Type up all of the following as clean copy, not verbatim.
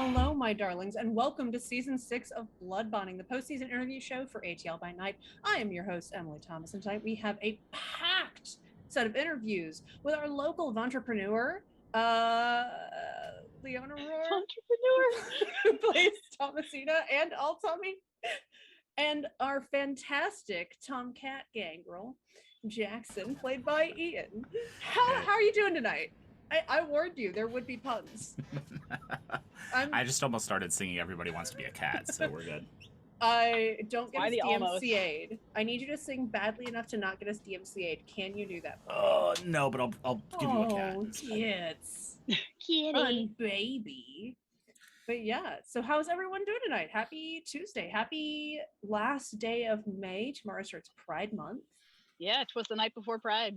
Hello, my darlings, and welcome to Season 6 of Blood Bonding, the postseason interview show for ATL by Night. I am your host, Emily Thomas, and tonight we have a packed set of interviews with our local entrepreneur, Leona Ror, who plays Thomasina and All Tommy, and our fantastic Tomcat gangrel, Jackson, played by Ian. How are you doing tonight? I warned you, there would be puns. I just almost started singing Everybody Wants to Be a Cat, so we're good. I don't get us DMCA'd. I need you to sing badly enough to not get us DMCA'd. Can you do that for me? Oh, no, but I'll give you a cat. Oh, kids. Kitty. Fun baby. But yeah, so how's everyone doing tonight? Happy Tuesday. Happy last day of May. Tomorrow starts Pride Month. Yeah, it was the night before Pride.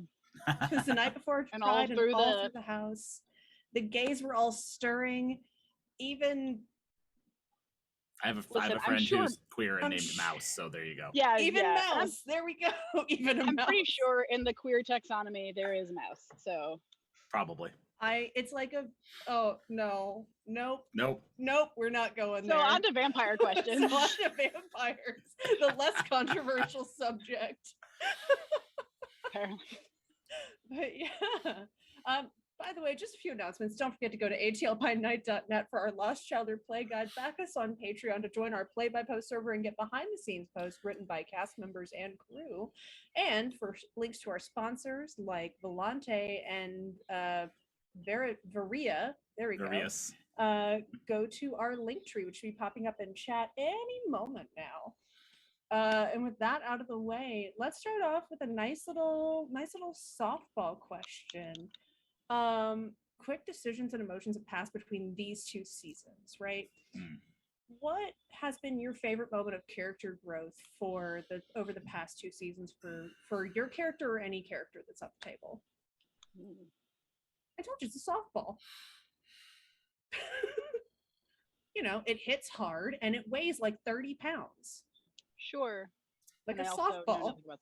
It was the night before And Pride all through the house. The gays were all stirring. Even I have a friend who's queer and named Mouse, so there you go. Yeah, even Mouse. There we go. Even a I'm mouse. pretty sure in the queer taxonomy there is Mouse. So Probably. It's like nope, we're not going there. So on to vampire questions. So on to vampires, the less controversial subject. Apparently. But yeah. By the way, just a few announcements. Don't forget to go to atlbynight.net for our Lost Childer Play Guide. Back us on Patreon to join our play-by-post server and get behind-the-scenes posts written by cast members and crew. And for links to our sponsors like Volante and Varia, there we Various. go. Go to our link tree, which will be popping up in chat any moment now. And with that out of the way, let's start off with a nice little softball question. Quick decisions and emotions have passed between these two seasons, right? What has been your favorite moment of character growth over the past two seasons for your character or any character that's up the table? I told you it's a softball. You know, it hits hard and it weighs like 30 pounds. Sure. Like and a I also know softball. nothing about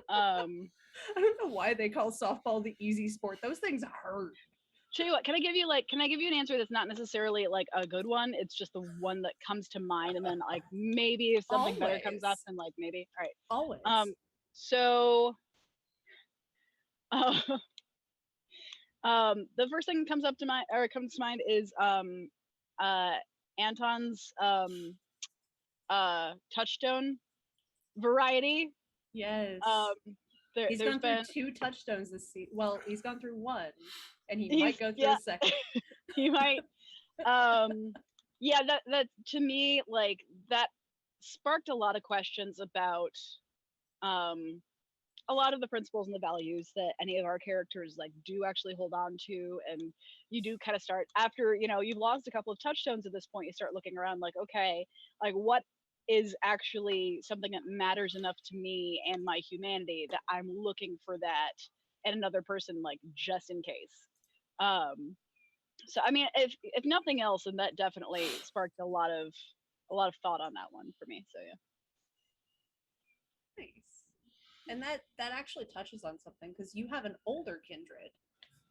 softball. I don't know why they call softball the easy sport. Those things hurt. Tell you what, can I give you an answer that's not necessarily like a good one? It's just the one that comes to mind, and then like maybe if something better comes up, then like maybe. All right. Always. So the first thing that comes to mind is Anton's touchstone variety. Yes. He's gone through 2 touchstones this season. Well, he's gone through 1, and he might go through a second. He might. Yeah, that to me, like, that sparked a lot of questions about a lot of the principles and the values that any of our characters like do actually hold on to. And you do kind of start after, you've lost a couple of touchstones at this point, you start looking around like, okay, like what is actually something that matters enough to me and my humanity that I'm looking for that in another person, like just in case. So I mean, if nothing else, then that definitely sparked a lot of thought on that one for me. So yeah. Nice. And that actually touches on something, because you have an older kindred,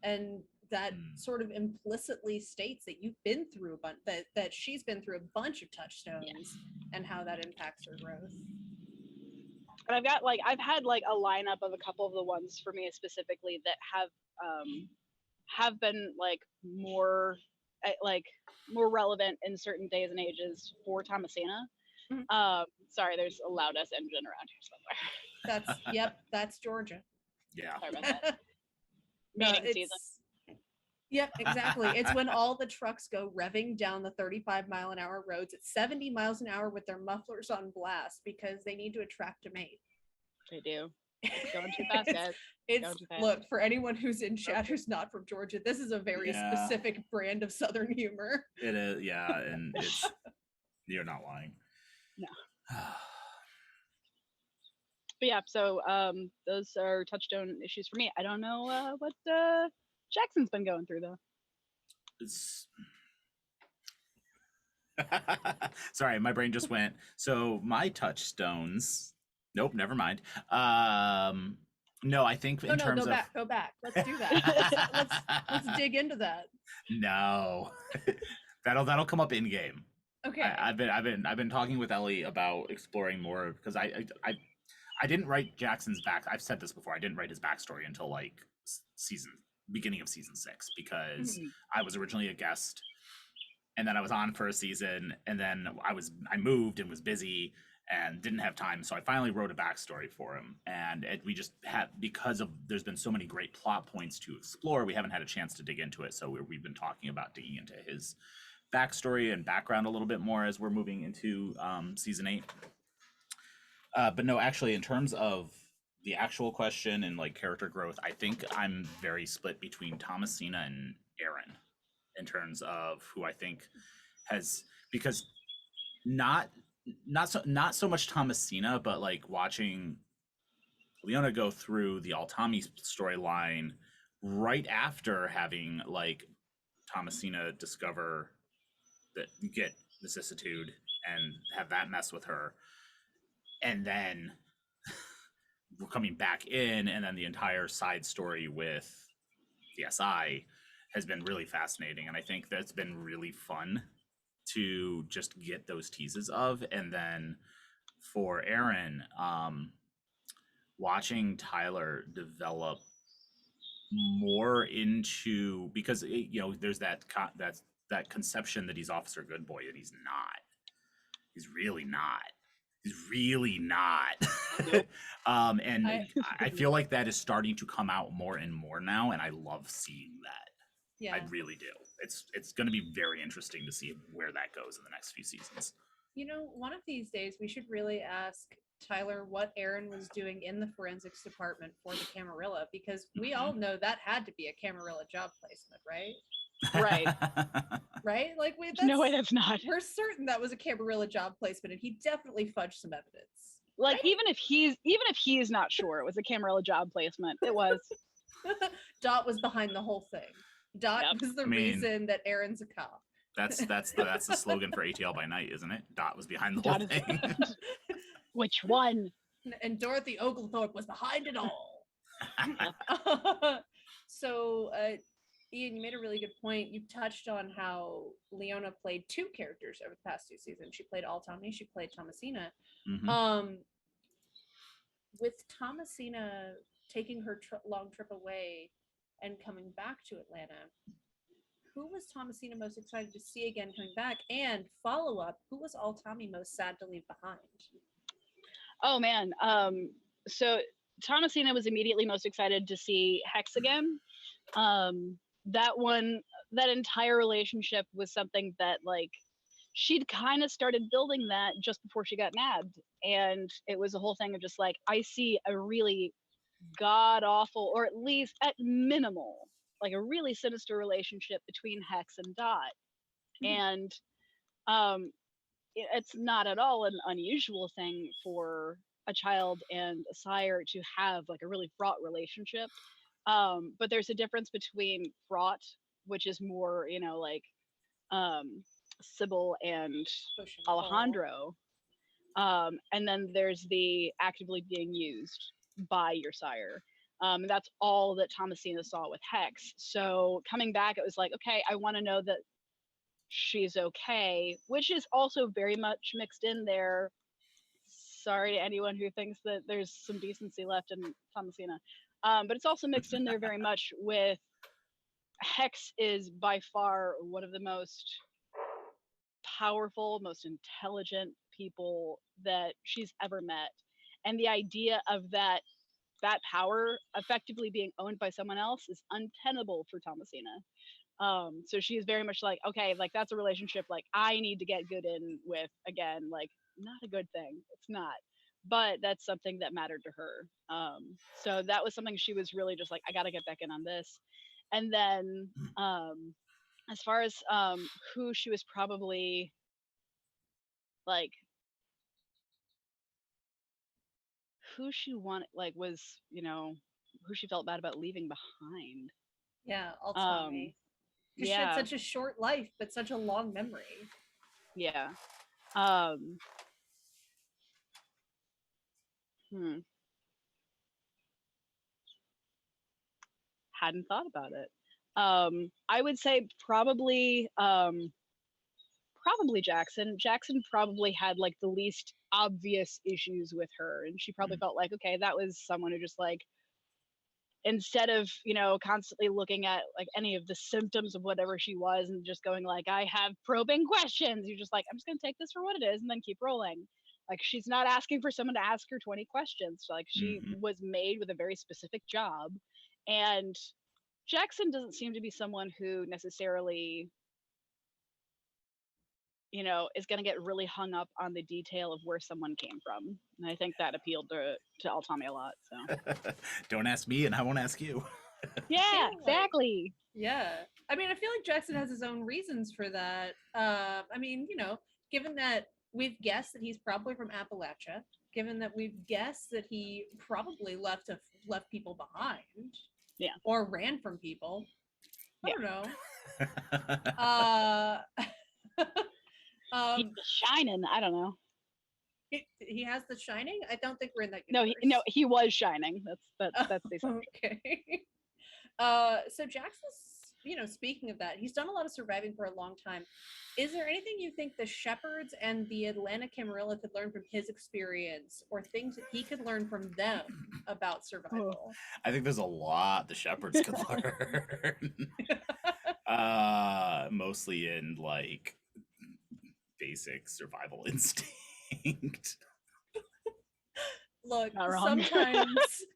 and that sort of implicitly states that you've been through that she's been through a bunch of touchstones, and how that impacts her growth. And I've had like a lineup of a couple of the ones for me specifically that have been like more relevant in certain days and ages for Thomasina. Mm-hmm. Sorry, there's a loud ass engine around here somewhere. That's Georgia. Yeah. Sorry about that. No, yep, exactly. It's when all the trucks go revving down the 35-mile-an-hour roads at 70 miles an hour with their mufflers on blast because they need to attract a mate. They do. It's going too fast, guys. Look, for anyone who's in chat who's not from Georgia, this is a very specific brand of Southern humor. It is, yeah, and you're not lying. No. But yeah, so those are touchstone issues for me. I don't know what Jackson's been going through though. Sorry, my brain just went. So my touchstones. Nope, never mind. No, I think in terms of go back. Let's do that. let's dig into that. No. that'll come up in game. Okay. I've been talking with Ellie about exploring more because I didn't write Jackson's back. I've said this before. I didn't write his backstory until like beginning of season 6 because I was originally a guest, and then I was on for a season, and then I moved and was busy and didn't have time, so I finally wrote a backstory for him, and we just had, because of there's been so many great plot points to explore, we haven't had a chance to dig into it, so we've been talking about digging into his backstory and background a little bit more as we're moving into season 8. But no, actually, in terms of the actual question and like character growth, I think I'm very split between Thomasina and Aaron in terms of who I think has, because not so much Thomasina, but like watching Leona go through the Altami storyline right after having like Thomasina discover that you get vicissitude and have that mess with her, and then we're coming back in, and then the entire side story with the SI has been really fascinating, and I think that's been really fun to just get those teases of. And then for Aaron, watching Tyler develop more into, because there's that conception that he's Officer Good Boy, that he's not. He's really not. He's really not. Nope. And I feel like that is starting to come out more and more now, and I love seeing that. Yeah. I really do. It's going to be very interesting to see where that goes in the next few seasons. One of these days we should really ask Tyler what Aaron was doing in the forensics department for the Camarilla, because we all know that had to be a Camarilla job placement, right? Right. Right? Like, There's no way that's not. We're certain that was a Camarilla job placement, and he definitely fudged some evidence. Like, right? even if he's not sure it was a Camarilla job placement, it was. Dot was behind the whole thing. Dot was the reason that Aaron's a cop. That's the slogan for ATL by Night, isn't it? Dot was behind the whole thing. Which one? And Dorothy Oglethorpe was behind it all. So, Ian, you made a really good point. You touched on how Leona played 2 characters over the past 2 seasons. She played Altami, she played Thomasina. Mm-hmm. With Thomasina taking her long trip away and coming back to Atlanta, who was Thomasina most excited to see again coming back? And follow-up, who was Altami most sad to leave behind? Oh, man. So Thomasina was immediately most excited to see Hex again. That entire relationship was something that, like, she'd kind of started building that just before she got nabbed, and it was a whole thing of just like, I see a really god awful, or at least at minimal, like a really sinister relationship between Hex and Dot. And it's not at all an unusual thing for a child and a sire to have like a really fraught relationship. But there's a difference between fraught, which is more, like Sybil and Alejandro. And then there's the actively being used by your sire. That's all that Thomasina saw with Hex. So coming back, it was like, okay, I want to know that she's okay, which is also very much mixed in there. Sorry to anyone who thinks that there's some decency left in Thomasina. But it's also mixed in there very much with Hex is by far one of the most powerful, most intelligent people that she's ever met. And the idea of that power effectively being owned by someone else is untenable for Thomasina. So she is very much like, okay, like that's a relationship like I need to get good in with again, like not a good thing. It's not. But that's something that mattered to her. So that was something she was really just like, I gotta get back in on this. And then as far as who she was probably like who she wanted, like was, who she felt bad about leaving behind. Yeah, Altami. Because she had such a short life, but such a long memory. Yeah. Hadn't thought about it. I would say probably Jackson. Jackson probably had like the least obvious issues with her, and she probably felt like, okay, that was someone who just like, instead of, you know, constantly looking at like any of the symptoms of whatever she was and just going like, I have probing questions, you're just like, I'm just gonna take this for what it is and then keep rolling. Like, she's not asking for someone to ask her 20 questions. Like, she was made with a very specific job. And Jackson doesn't seem to be someone who necessarily, you know, is going to get really hung up on the detail of where someone came from. And I think that appealed to Altami a lot. So Don't ask me, and I won't ask you. yeah, like- exactly. Yeah. I mean, I feel like Jackson has his own reasons for that. I mean, you know, given that we've guessed that he's probably from Appalachia, given that we've guessed that he probably left people behind. Yeah. Or ran from people. I Yeah. don't know. He's shining. I don't know. He has the Shining. I don't think we're in that No, universe. he was shining. That's the Okay. So Jackson's, you know, speaking of that, he's done a lot of surviving for a long time. Is there anything you think the Shepherds and the Atlanta Camarilla could learn from his experience, or things that he could learn from them about survival? I think there's a lot the Shepherds could learn. Mostly in like basic survival instinct. Look, Not wrong.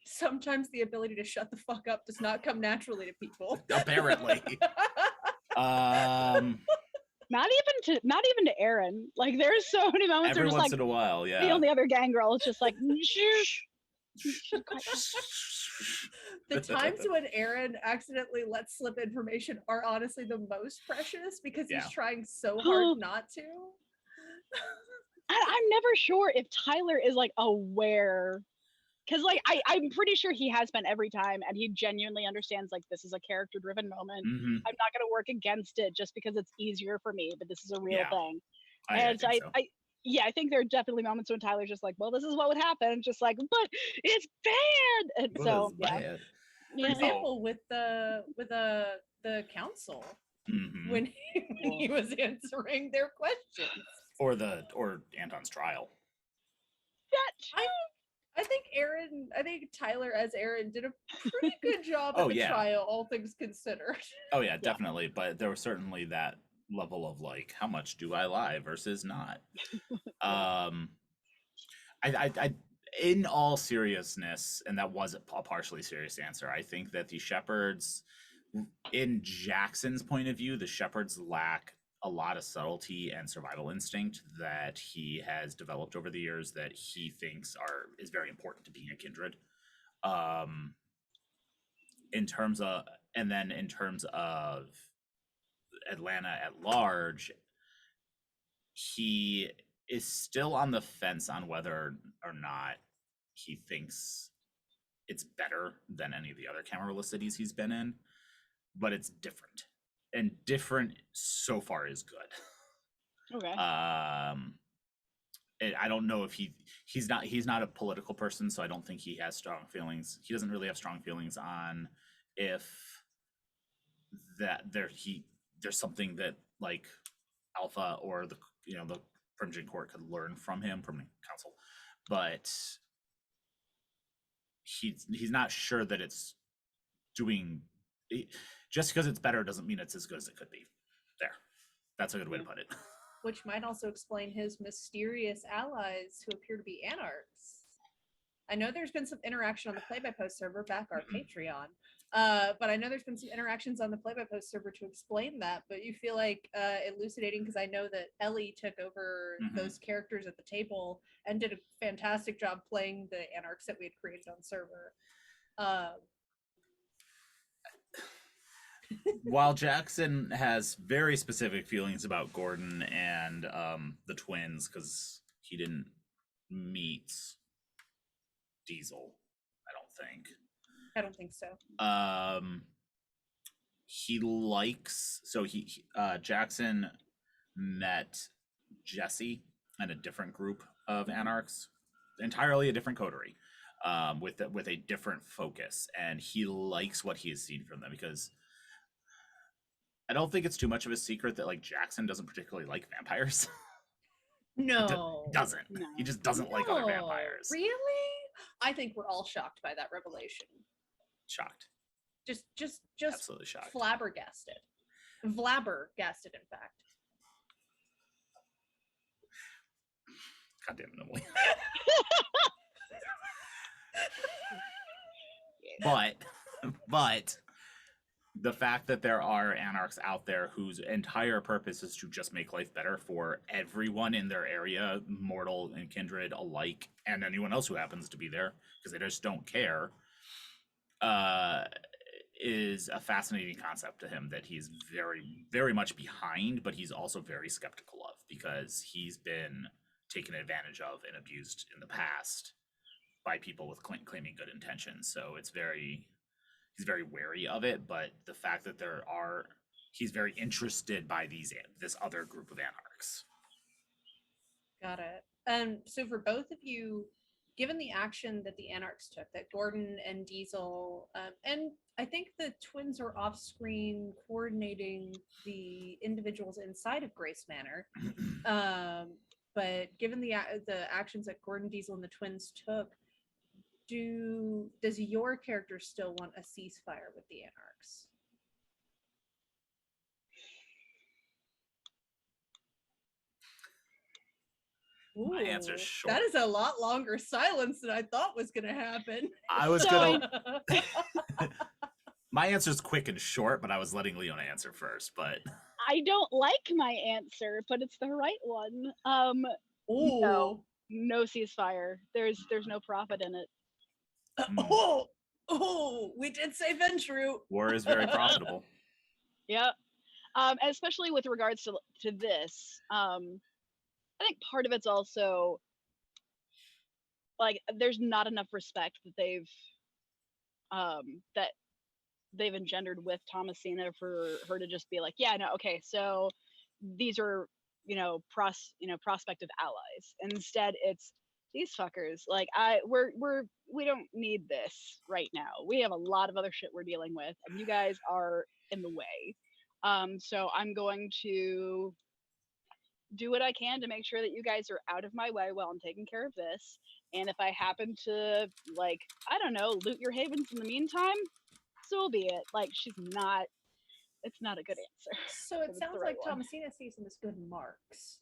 sometimes the ability to shut the fuck up does not come naturally to people. Apparently. Not even to Aaron. Like, there's so many moments Every where just once like in a while, yeah. the only other gang girl is just like, The times when Aaron accidentally lets slip information are honestly the most precious because he's trying so hard not to. I'm never sure if Tyler is like aware, because like I'm pretty sure he has been every time, and he genuinely understands like, this is a character driven moment. I'm not going to work against it just because it's easier for me, but this is a real thing. I think so. I think there are definitely moments when Tyler's just like, well, this is what would happen, just like, but it's bad. And so bad. For example, with the council, when he was answering their questions, or Anton's trial. I think Tyler as Aaron did a pretty good job at the trial, all things considered. Oh yeah, definitely. But there was certainly that level of like, how much do I lie versus not? I in all seriousness, and that was a partially serious answer, I think that the Shepherds, in Jackson's point of view, the Shepherds lack a lot of subtlety and survival instinct that he has developed over the years that he thinks is very important to being a kindred. In terms of Atlanta at large, he is still on the fence on whether or not he thinks it's better than any of the other Camarilla cities he's been in, but it's different, and different so far is good. Okay. I don't know if he's not a political person, so I don't think he has strong feelings. He doesn't really have strong feelings on if there's something that like Alpha or the Permanent Court could learn from him, Permanent Council, but he's not sure that it's doing. Just because it's better doesn't mean it's as good as it could be. That's a good way to put it. Which might also explain his mysterious allies who appear to be anarchs. I know there's been some interaction on the Play-by-Post server, back our Patreon, but I know there's been some interactions on the Play-by-Post server to explain that, but you feel like elucidating, because I know that Ellie took over those characters at the table and did a fantastic job playing the anarchs that we had created on server. While Jackson has very specific feelings about Gordon and the twins, because he didn't meet Diesel, I don't think so. Jackson met Jesse and a different group of anarchs, entirely a different coterie, with a different focus, and he likes what he has seen from them, because I don't think it's too much of a secret that like Jackson doesn't particularly like vampires. No. Doesn't. No. He just doesn't like other No. vampires. Really? I think we're all shocked by that revelation. Shocked. Just Absolutely shocked. flabbergasted. Flabbergasted, in fact. God damn it, Emily. But the fact that there are anarchs out there whose entire purpose is to just make life better for everyone in their area, mortal and kindred alike, and anyone else who happens to be there, because they just don't care, is a fascinating concept to him that he's very, very much behind, but he's also very skeptical of, because he's been taken advantage of and abused in the past by people with claiming good intentions. So he's very wary of it, but the fact that he's very interested by this other group of anarchs. Got it. So for both of you, given the action that the anarchs took, that Gordon and Diesel, and I think the twins are off screen coordinating the individuals inside of Grace Manor. But given the actions that Gordon, Diesel, and the twins took, does your character still want a ceasefire with the anarchs? My answer's Ooh, short. that is a lot longer silence than I thought was going to happen. I was So- gonna. My answer's quick and short, but I was letting Leona answer first. But I don't like my answer, but it's the right one. Ooh. No ceasefire. There's no profit in it. We did say Ventru. war is very profitable. Yeah. Especially with regards to this. I think part of it's also like there's not enough respect that they've engendered with Thomasina for her to just be like, yeah, no, okay, so these are prospective allies. Instead, it's these fuckers. Like we don't need this right now. We have a lot of other shit we're dealing with, and you guys are in the way. So I'm going to do what I can to make sure that you guys are out of my way while I'm taking care of this. And if I happen to, like, I don't know, loot your havens in the meantime, so be it. Like, it's not a good answer. So it It's sounds the like right one. Thomasina sees them as good marks.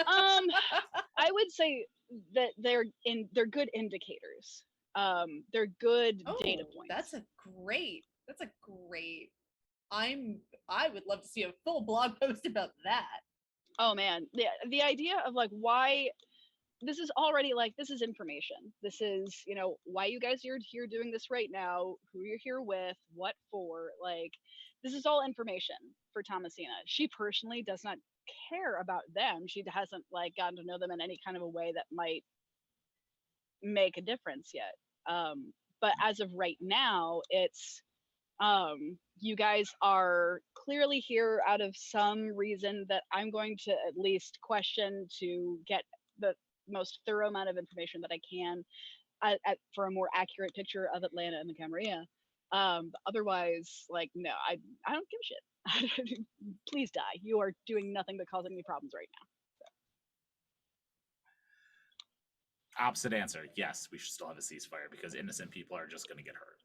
I would say that they're good indicators. They're good data points. That's a great. I would love to see a full blog post about that. Oh man, the idea of like why this is already like this is information. This is why you guys are here doing this right now, who you're here with, what for. Like this is all information for Thomasina. She personally does not care about them. She hasn't like gotten to know them in any kind of a way that might make a difference yet. But as of right now, it's you guys are clearly here out of some reason that I'm going to at least question to get the most thorough amount of information that I can for a more accurate picture of Atlanta and the Camarilla. Otherwise, like, no, I don't give a shit. Please die. You are doing nothing but causing me problems right now. Opposite answer. Yes, we should still have a ceasefire because innocent people are just going to get hurt.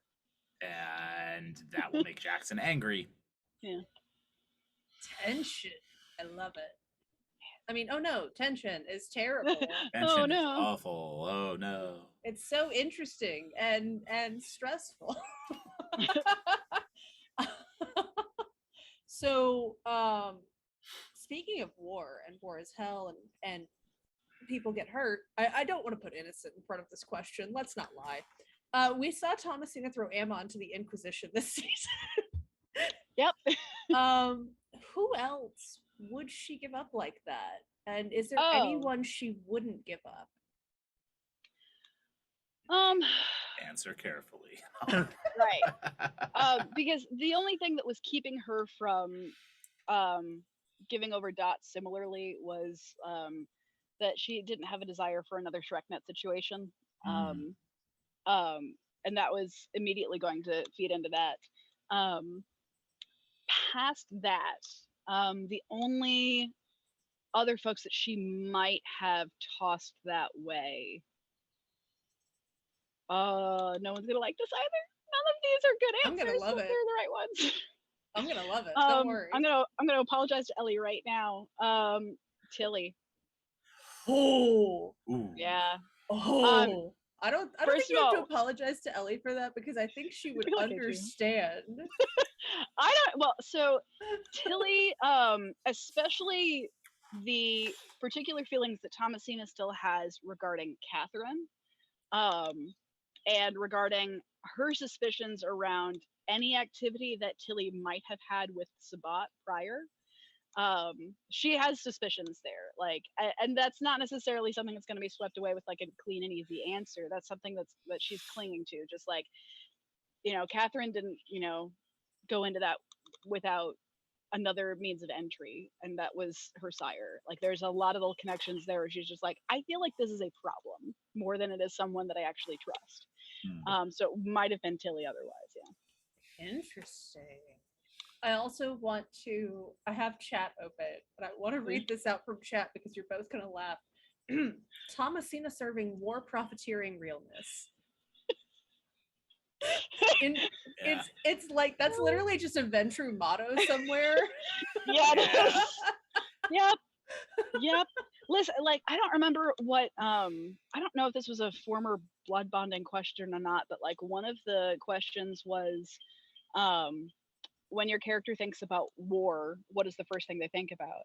And that will make Jackson angry. Yeah. Tension. I love it. I mean, oh no, tension is terrible. Tension is no. awful. Oh no. It's so interesting and stressful. So, speaking of war and war is hell and people get hurt, I don't want to put innocent in front of this question. Let's not lie. We saw Thomasina throw Ammon to the Inquisition this season. Yep. Who else would she give up like that? And is there Oh. anyone she wouldn't give up? Answer carefully. Right. Because the only thing that was keeping her from giving over Dot similarly was that she didn't have a desire for another ShrekNet situation. And that was immediately going to feed into that. past that, the only other folks that she might have tossed that way. No one's gonna like this either. None of these are good I'm answers. gonna love but it. They're the right ones. I'm gonna love it. Don't worry. I'm gonna apologize to Ellie right now. Tilly. Oh. Ooh. Yeah. Oh. I don't think first you of have to all- apologize to Ellie for that because I think she would feel like I do. understand. So Tilly, especially the particular feelings that Thomasina still has regarding Catherine, and regarding her suspicions around any activity that Tilly might have had with Sabat prior. She has suspicions there, like, and that's not necessarily something that's going to be swept away with like a clean and easy answer. That's something that she's clinging to, just like, Catherine didn't, go into that without another means of entry, and that was her sire. Like, there's a lot of little connections there where she's just like, I feel like this is a problem more than it is someone that I actually trust. So it might have been Tilly otherwise. Yeah. Interesting. I also I have chat open, but I want to read this out from chat because you're both going to laugh. Thomasina serving war profiteering realness. Yeah. It's like, that's literally just a Ventru motto somewhere. Yeah, it Yeah. is. Yep. Listen, like, I don't remember what, I don't know if this was a former blood bonding question or not, but like one of the questions was, when your character thinks about war, what is the first thing they think about?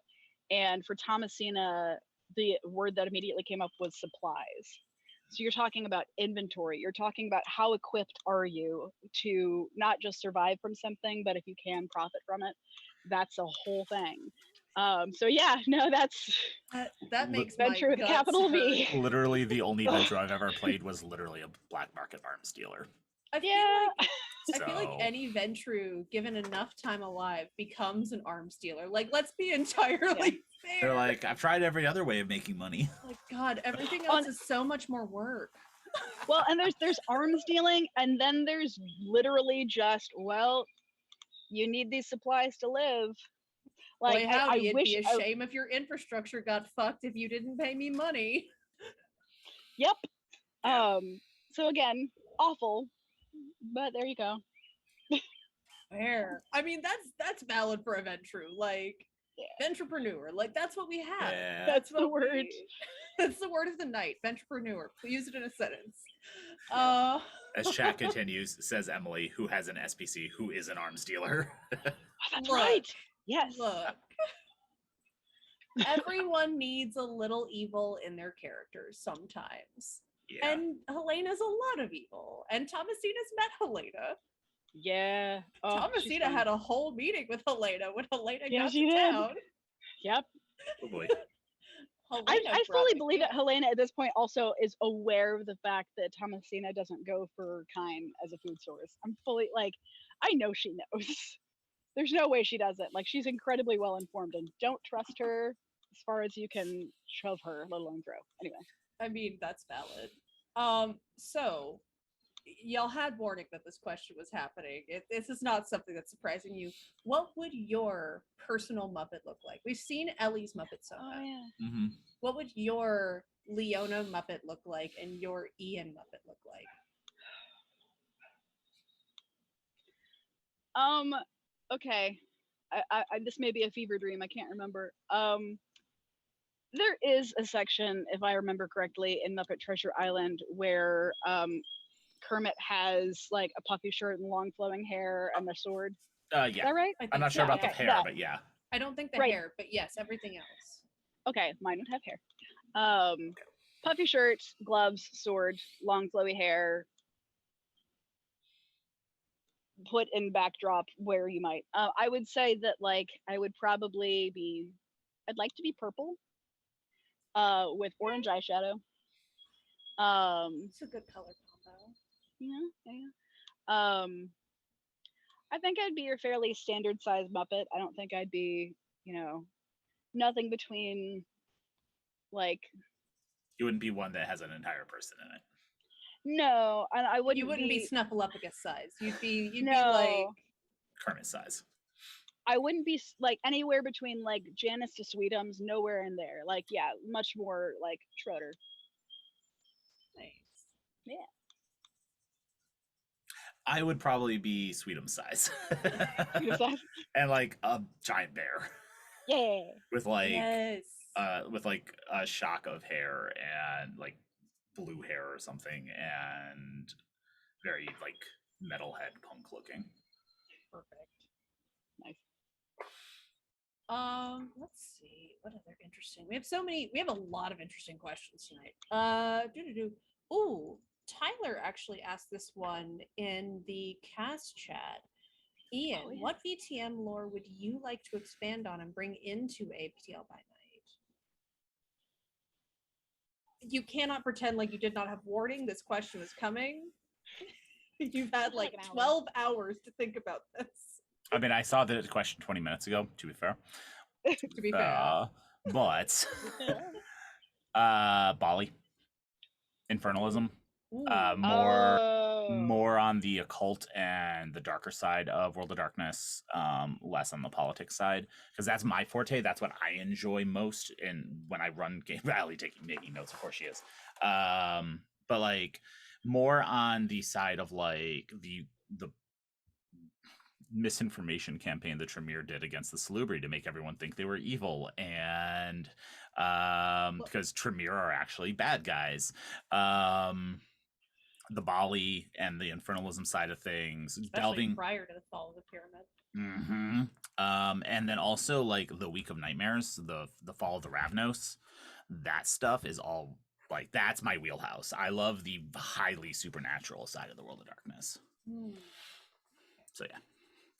And for Thomasina, the word that immediately came up was supplies. So you're talking about inventory. You're talking about how equipped are you to not just survive from something, but if you can profit from it. That's a whole thing. So yeah, no, that's that makes Venture my with a guts capital hurt. V. Literally the only venture I've ever played was literally a black market arms dealer. I feel like So- any Ventru, given enough time alive, becomes an arms dealer. Like, let's be entirely fair. They're like, I've tried every other way of making money. Like, God, everything else is so much more work. Well, and there's arms dealing, and then there's literally just, well, you need these supplies to live. Like, Boy, howdy, I it'd wish. be a shame if your infrastructure got fucked if you didn't pay me money. Yep. Yeah. So again, awful, but there you go. Fair. I mean, that's valid for a Ventru. Like, Ventrepreneur. Like, that's what we have. Yeah. That's the what word. That's the word of the night. Ventrepreneur. Use it in a sentence. As chat continues, says Emily, who has an SPC who is an arms dealer. That's Look, right. Yes. Look. Everyone needs a little evil in their characters sometimes. Yeah. And Helena's a lot of evil. And Thomasina's met Helena. Yeah. Oh, Thomasina had a whole meeting with Helena when Helena Yeah, got she to did. town. Yep. Oh boy. I fully believe that Helena at this point also is aware of the fact that Thomasina doesn't go for kind as a food source. I'm fully, like, I know she knows. There's no way she doesn't. Like, she's incredibly well informed, and don't trust her as far as you can shove her, let alone throw. Anyway. I mean, that's valid. So y'all had warning that this question was happening. This is not something that's surprising you. What would your personal Muppet look like? We've seen Ellie's Muppet so much. Oh yeah. Mm-hmm. What would your Leona Muppet look like and your Ian Muppet look like? Okay. I this may be a fever dream. I can't remember. There is a section, if I remember correctly, in Muppet Treasure Island where Kermit has like a puffy shirt and long flowing hair and a sword. Yeah. Is that right? I'm not sure about the okay, hair, that. but yeah. I don't think the Right. hair, but yes, everything else. Okay, mine would have hair. Puffy shirt, gloves, sword, long flowy hair. Put in backdrop where you might. I would say that, like, I would probably be. I'd like to be purple. With orange eyeshadow. It's a good color combo. Yeah. I think I'd be your fairly standard size Muppet. I don't think I'd be, nothing between, like. You wouldn't be one that has an entire person in it. No, and I wouldn't. You wouldn't be Snuffleupagus size. You'd be No. like Kermit size. I wouldn't be like anywhere between like Janice to Sweetums, nowhere in there. Like, yeah, much more like Schroeder. Nice. Yeah. I would probably be Sweetums size. Sweetums size? And like a giant bear. Yeah. With like Yes. with like a shock of hair and like blue hair or something, and very like metalhead punk looking. Perfect. Nice. Let's see what other interesting. We have a lot of interesting questions tonight. Ooh, Tyler actually asked this one in the cast chat. Ian, Oh, yeah. what VTM lore would you like to expand on and bring into APTL by night? You cannot pretend like you did not have warning. This question was coming. You've had like 12 hours to think about this. I mean, I saw the question 20 minutes ago, to be fair. To be fair. But Bali. Infernalism. More on the occult and the darker side of World of Darkness, less on the politics side, because that's my forte. That's what I enjoy most, and when I run Game Valley, making notes. Of course, she is. But like more on the side of like the misinformation campaign that Tremere did against the Salubri to make everyone think they were evil, and because Tremere are actually bad guys. The Bali and the infernalism side of things, especially delving prior to the fall of the pyramid. And then also like the Week of Nightmares, the fall of the Ravnos, that stuff is all like, that's my wheelhouse. I love the highly supernatural side of the World of Darkness. So yeah,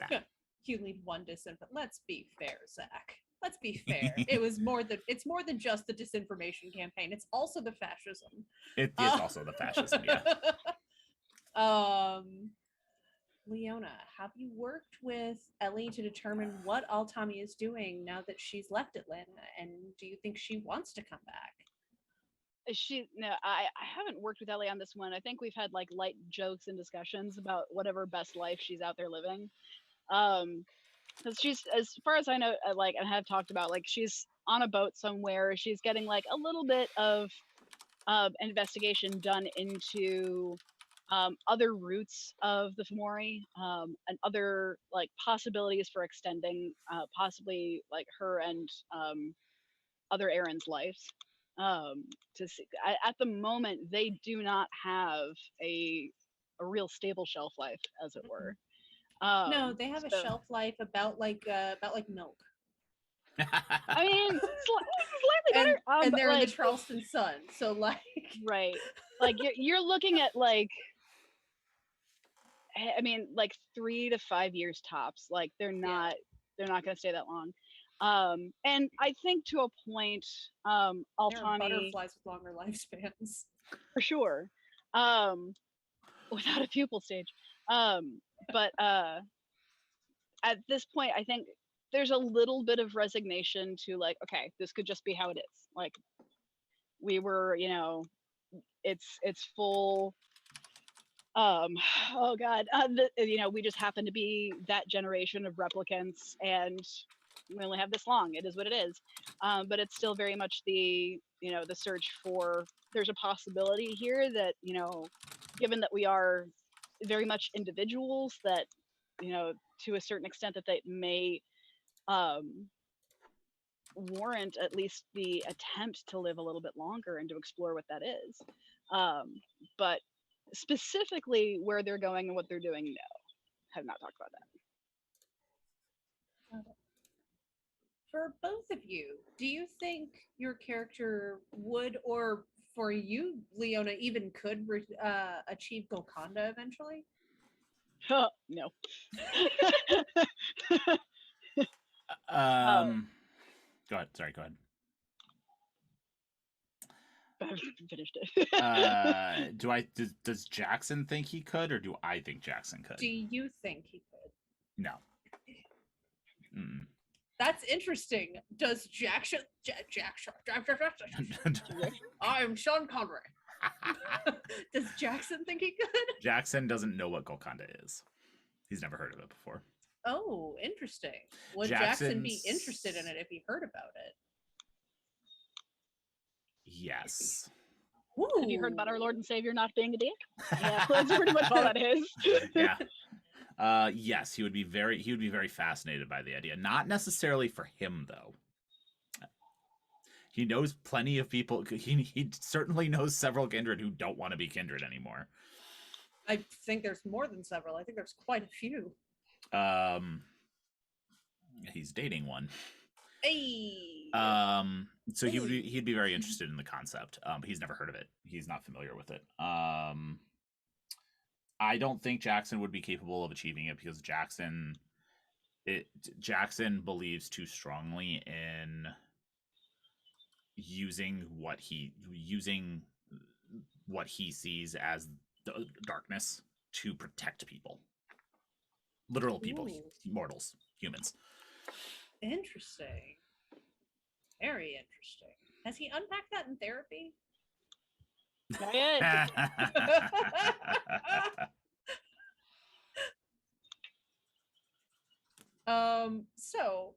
that. You leave one dissent, but let's be fair, Zach. Let's be fair. It's more than just the disinformation campaign. It's also the fascism. It is also the fascism, yeah. Leona, have you worked with Ellie to determine what Altami is doing now that she's left Atlanta, and do you think she wants to come back? I haven't worked with Ellie on this one. I think we've had like light jokes and discussions about whatever best life she's out there living. Because she's, as far as I know, like, and have talked about, like, she's on a boat somewhere. She's getting like a little bit of investigation done into other routes of the Fomori, and other like possibilities for extending possibly like her and other Aaron's lives. To see, at the moment they do not have a real stable shelf life, as it were. No, they have a shelf life about like milk. I mean, slightly better. And they're like, in the Charleston Sun, so like right, like you're looking at like, I mean, like 3 to 5 years tops. Like they're not going to stay that long. And I think to a point, Altani, there are butterflies with longer lifespans for sure. Without a pupal stage. But at this point, I think there's a little bit of resignation to like, okay, this could just be how it is. Like we were, you know, it's full. Oh God, you know, we just happen to be that generation of replicants, and we only have this long. It is what it is. But it's still very much the, you know, the search for. There's a possibility here that, you know, given that we are very much individuals, that, you know, to a certain extent, that they may warrant at least the attempt to live a little bit longer and to explore what that is. But specifically where they're going and what they're doing, no, have not talked about that. For both of you, do you think your character would, or for you, Leona, even could achieve Golconda eventually? No. Go ahead. Sorry, go ahead. I've finished it. Does Jackson think he could, or do I think Jackson could? Do you think he could? No. That's interesting. Does Jackson? I'm Sean Connery. Does Jackson think he could? Jackson doesn't know what Golconda is. He's never heard of it before. Oh, interesting. Would Jackson be interested in it if he heard about it? Yes. Ooh. Have you heard about our Lord and Savior not being a dick? Yeah, that's pretty much all that is. Yeah. Yes, he would be very fascinated by the idea. Not necessarily for him though. He knows plenty of people. He certainly knows several kindred who don't want to be kindred anymore. I think there's more than several. I think there's quite a few. He's dating one. Hey. So he'd be very interested in the concept. But he's never heard of it. He's not familiar with it. I don't think Jackson would be capable of achieving it because Jackson believes too strongly in using what he sees as the darkness to protect people. Literal people, mortals, humans. Interesting. Very interesting. Has he unpacked that in therapy? Not yet. So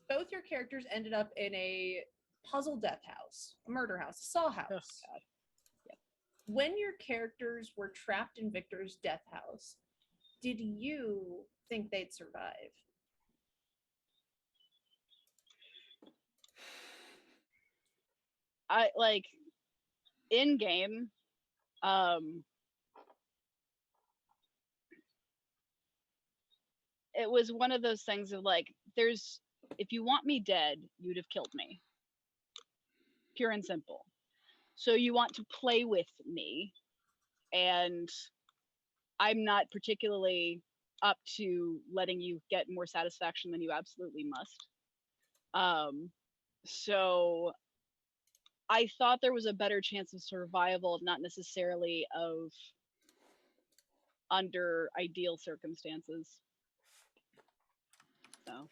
both your characters ended up in a puzzle death house, a murder house, a saw house. Oh, God. Yep. When your characters were trapped in Victor's death house, did you think they'd survive? I like in game, it was one of those things of like, if you want me dead, you'd have killed me. Pure and simple. So you want to play with me, and I'm not particularly up to letting you get more satisfaction than you absolutely must. So I thought there was a better chance of survival, not necessarily of under ideal circumstances. So.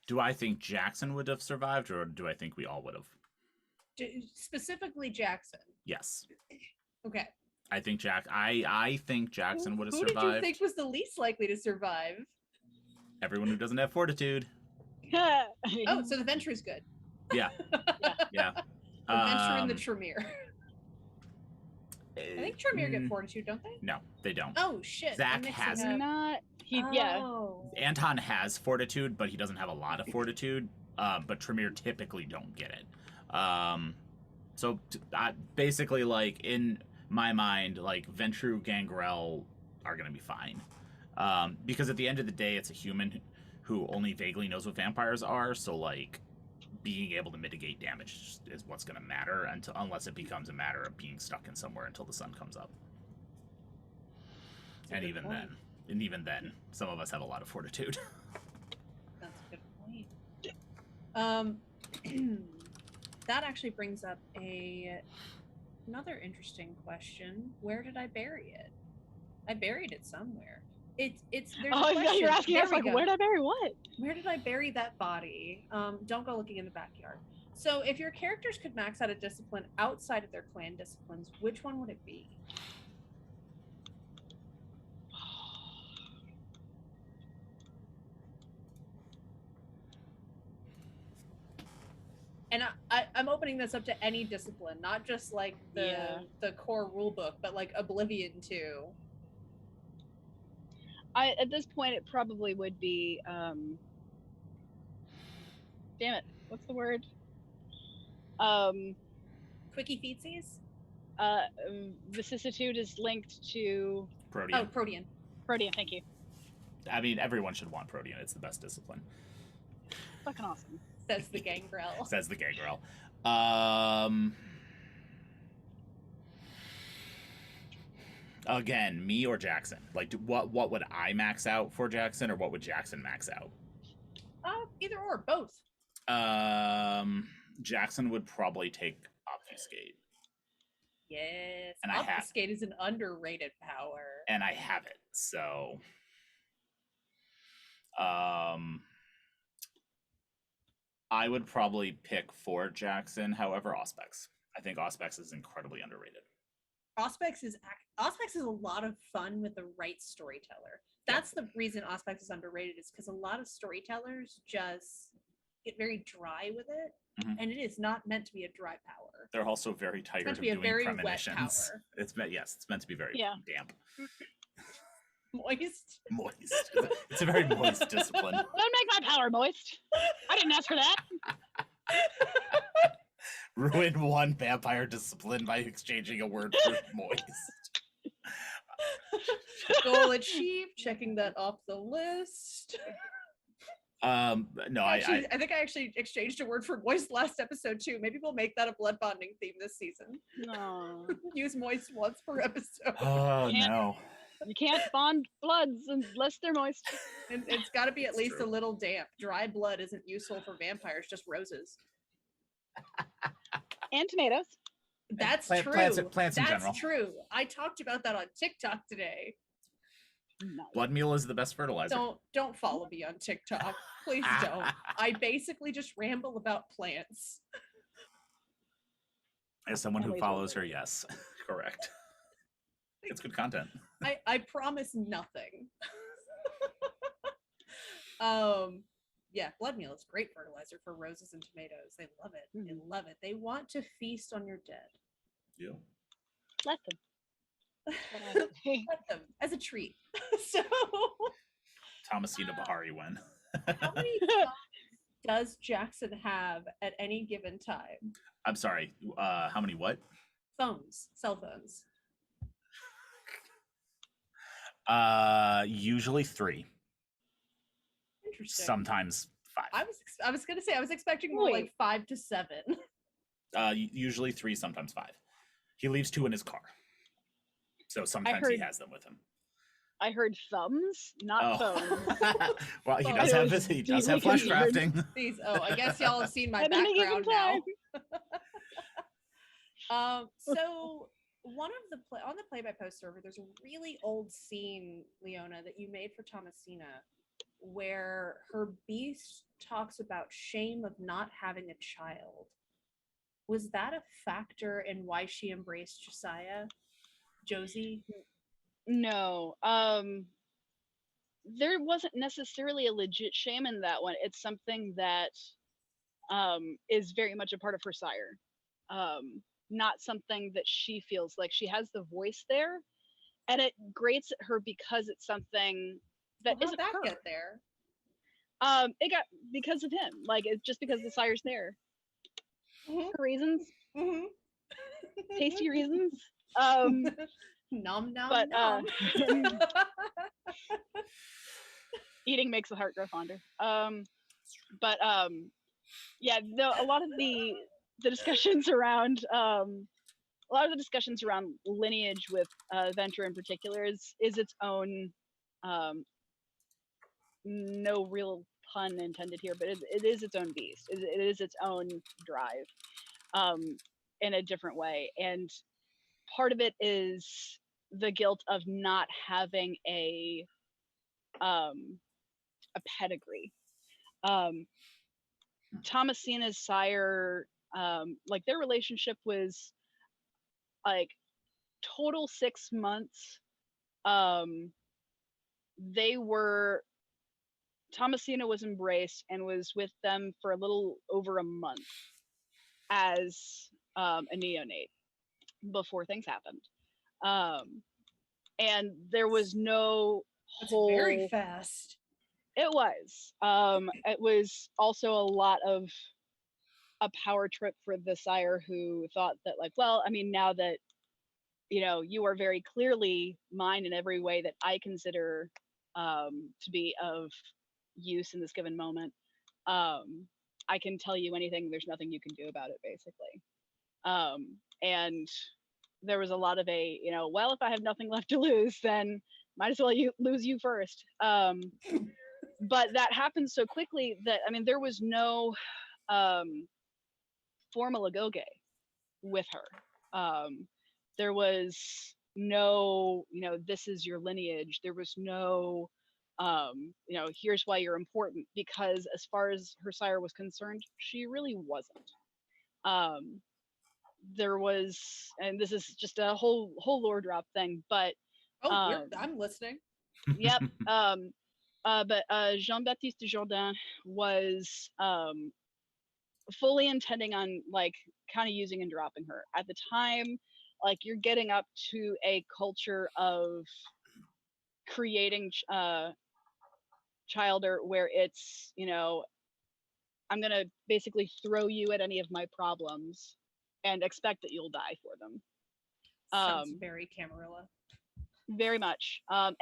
Do I think Jackson would have survived, or do I think we all would have? Specifically Jackson. Yes. Okay. I think I think Jackson would have survived. Who did you think was the least likely to survive? Everyone who doesn't have fortitude. Oh, so the Venture's good. Yeah. Yeah. The Venture and the Tremere. I think Tremere get fortitude, don't they? No, they don't. Oh shit. Zach has it. Not he. Oh. Yeah. Anton has fortitude, but he doesn't have a lot of fortitude. But Tremere typically don't get it. So basically, like in my mind, like Ventru, Gangrel are gonna be fine. Because at the end of the day, it's a human who only vaguely knows what vampires are. So like, being able to mitigate damage is what's going to matter unless it becomes a matter of being stuck in somewhere until the sun comes up. And even then, some of us have a lot of fortitude. That's a good point. That actually brings up another interesting question. Where did I bury it? I buried it somewhere. There's a question. You're asking us like, where did I bury what? Where did I bury that body? Don't go looking in the backyard. So if your characters could max out a discipline outside of their clan disciplines, which one would it be? And I'm opening this up to any discipline, not just like the core rule book, but like Oblivion too. At this point, it probably would be. Damn it! What's the word? Quickie feetsies. Vicissitude is linked to Protean. Oh, Protean. Protean. Thank you. I mean, everyone should want Protean. It's the best discipline. Fucking awesome. Says the Gangrel. Says the Gangrel. Again, me or Jackson? Like, what would I max out for Jackson, or what would Jackson max out? Either or, both. Jackson would probably take Obfuscate. Yes, and Obfuscate is an underrated power. And I have it, so... I would probably pick for Jackson. However, Auspex. I think Auspex is incredibly underrated. Auspex is a lot of fun with the right storyteller. That's the reason Auspex is underrated, is because a lot of storytellers just get very dry with it, and it is not meant to be a dry power. They're also very tired of doing premonitions. It's meant to be very damp. Moist. It's a very moist discipline. Don't make my power moist. I didn't ask for that. Ruin one vampire discipline by exchanging a word for moist. Goal achieved. Checking that off the list. No, I think I actually exchanged a word for moist last episode too. Maybe we'll make that a blood bonding theme this season. No. Use moist once per episode. Oh no. You can't bond bloods unless they're moist. And it's got to be at least true. a little damp. Dry blood isn't useful for vampires, just roses. And tomatoes. That's true. Plants in general. That's true. I talked about that on TikTok today. No. Blood meal is the best fertilizer. Don't follow me on TikTok. Please don't. I basically just ramble about plants. As someone who follows her, yes. Correct. It's good content. I promise nothing. Yeah, blood meal is great fertilizer for roses and tomatoes. They love it. They love it. They want to feast on your dead. Yeah. Let them. Let them as a treat. So Thomasina Bahari win. how many phones does Jackson have at any given time? I'm sorry. How many what? Phones, cell phones. Usually 3. Interesting. Sometimes 5. I was gonna say I was expecting more like 5 to 7. Usually 3, sometimes 5. He leaves 2 in his car, so sometimes he has them with him. I heard thumbs, not phones. Well, he does have flesh crafting. I guess y'all have seen my background now. So one of the on the Play by Post server, there's a really old scene, Leona, that you made for Thomasina, where her beast talks about shame of not having a child. Was that a factor in why she embraced Josie? No. There wasn't necessarily a legit shame in that one. It's something that is very much a part of her sire. Not something that she feels like she has the voice there, and it grates at her because it's something that isn't her. Get there? It got because of him. Like, it's just because the sire's there. For reasons. Tasty reasons. Nom nom. But nom. Eating makes the heart grow fonder. Yeah, a lot of the discussions around lineage with Venture in particular is its own, no real pun intended here, but it is its own beast. It is its own drive, in a different way. And part of it is the guilt of not having a pedigree. Thomasina's sire, like, their relationship was like total 6 months. Thomasina was embraced and was with them for a little over a month as a neonate before things happened. And there was no whole... That's very fast. It was. It was also a lot of a power trip for the sire, who thought that, like, well, I mean, now that, you are very clearly mine in every way that I consider to be of use in this given moment, I can tell you anything, there's nothing you can do about it, basically. And there was a lot of well, if I have nothing left to lose, then might as well lose you first. But that happened so quickly that, I mean, there was no formal agoge with her. There was no, this is your lineage. There was no Here's why you're important, because as far as her sire was concerned, she really wasn't. There was, and this is just a whole lore drop thing, but I'm listening. yep. But Jean-Baptiste de Jourdain was fully intending on like kind of using and dropping her at the time. Like, you're getting up to a culture of creating childer where it's, I'm gonna basically throw you at any of my problems and expect that you'll die for them. Sounds very Camarilla. Very much. And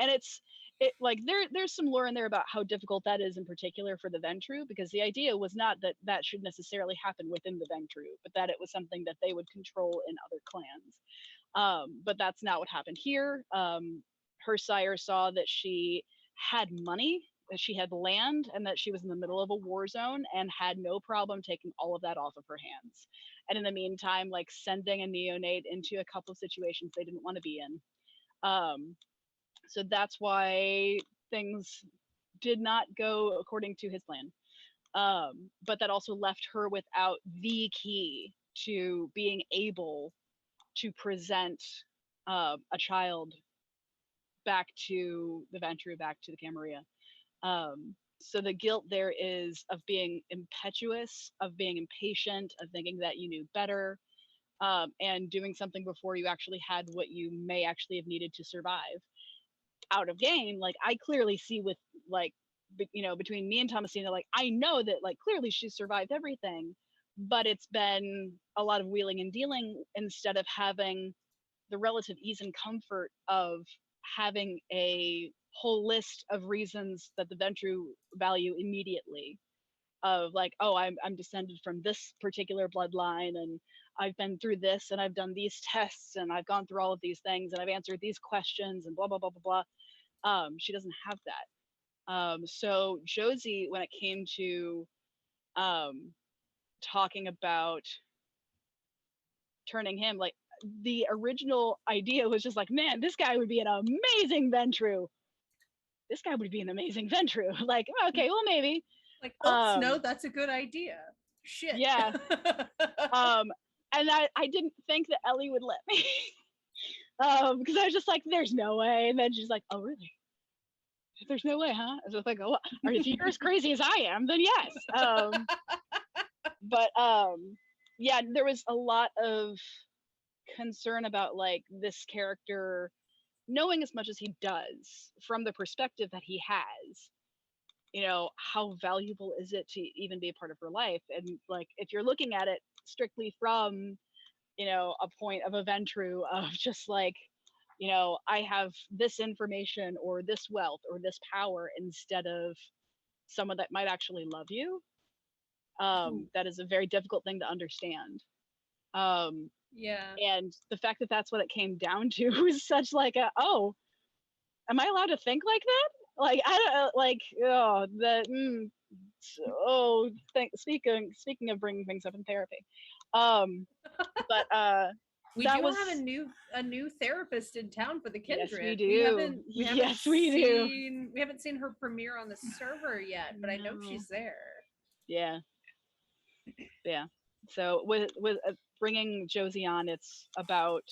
there's some lore in there about how difficult that is in particular for the Ventru, because the idea was not that that should necessarily happen within the Ventru, but that it was something that they would control in other clans. But that's not what happened here. Her sire saw that she had money, that she had land, and that she was in the middle of a war zone and had no problem taking all of that off of her hands. And in the meantime, like sending a neonate into a couple of situations they didn't want to be in. So that's why things did not go according to his plan. But that also left her without the key to being able to present a child back to the Ventru, back to the Camarilla. So the guilt there is of being impetuous, of being impatient, of thinking that you knew better, and doing something before you actually had what you may actually have needed to survive. Out of game, like I clearly see with like, between me and Thomasina, like I know that like clearly she's survived everything, but it's been a lot of wheeling and dealing instead of having the relative ease and comfort of having a whole list of reasons that the Ventru value immediately, of like, oh, I'm descended from this particular bloodline, and I've been through this, and I've done these tests, and I've gone through all of these things, and I've answered these questions, and blah blah blah blah blah. She doesn't have that. So Josie, when it came to talking about turning him, like the original idea was just like, man, this guy would be an amazing Ventru. This guy would be an amazing Ventru. Like, okay, well maybe. Like, oops, no, that's a good idea. Shit. Yeah. And I didn't think that Ellie would let me. Because I was just like, there's no way. And then she's like, oh really? There's no way, huh? I was like, oh, if you're as crazy as I am, then yes. But yeah, there was a lot of concern about like this character knowing as much as he does from the perspective that he has. How valuable is it to even be a part of her life? And like, if you're looking at it strictly from, a point of a Ventru of just like, I have this information or this wealth or this power instead of someone that might actually love you. That is a very difficult thing to understand. Yeah. And the fact that that's what it came down to was such like oh, am I allowed to think like that? Like, I don't like, speaking of bringing things up in therapy. But we do have a new therapist in town for the Kindred. Yes, we do. We haven't seen her premiere on the server yet, but I know she's there. Yeah. So with bringing Josie on, it's about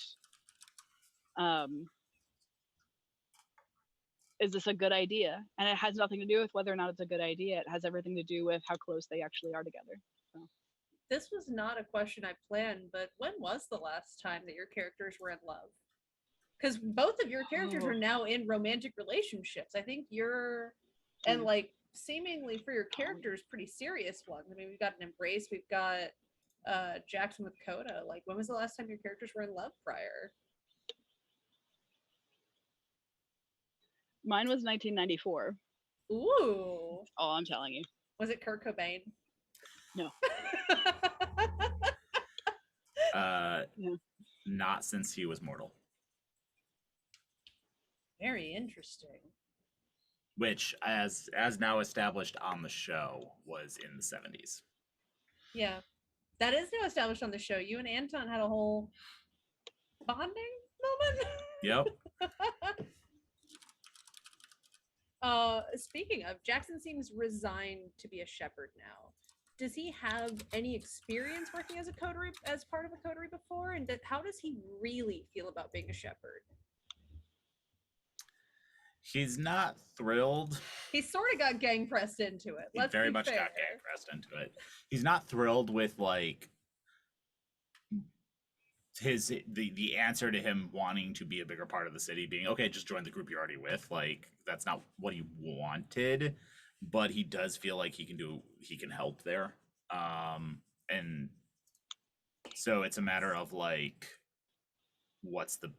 is this a good idea? And it has nothing to do with whether or not it's a good idea. It has everything to do with how close they actually are together. So. This was not a question I planned, but when was the last time that your characters were in love? Because both of your characters are now in romantic relationships. I think and like seemingly for your characters, pretty serious ones. I mean, we've got an embrace, we've got Jackson with Coda. Like, when was the last time your characters were in love prior? Mine was 1994. Ooh. Oh, I'm telling you. Was it Kurt Cobain? No. Not since he was mortal. Very interesting. Which, as now established on the show, was in the 70s. Yeah. That is now established on the show. You and Anton had a whole bonding moment. Yep. Speaking of, Jackson seems resigned to be a shepherd now. Does he have any experience working as a coterie, as part of a coterie before? And how does he really feel about being a shepherd? He's not thrilled. He sort of got gang pressed into it. He Let's very be much fair. got gang pressed into it. He's not thrilled with like the answer to him wanting to be a bigger part of the city being okay, just join the group you're already with. Like that's not what he wanted, but he does feel like he can help there. And so it's a matter of like what's the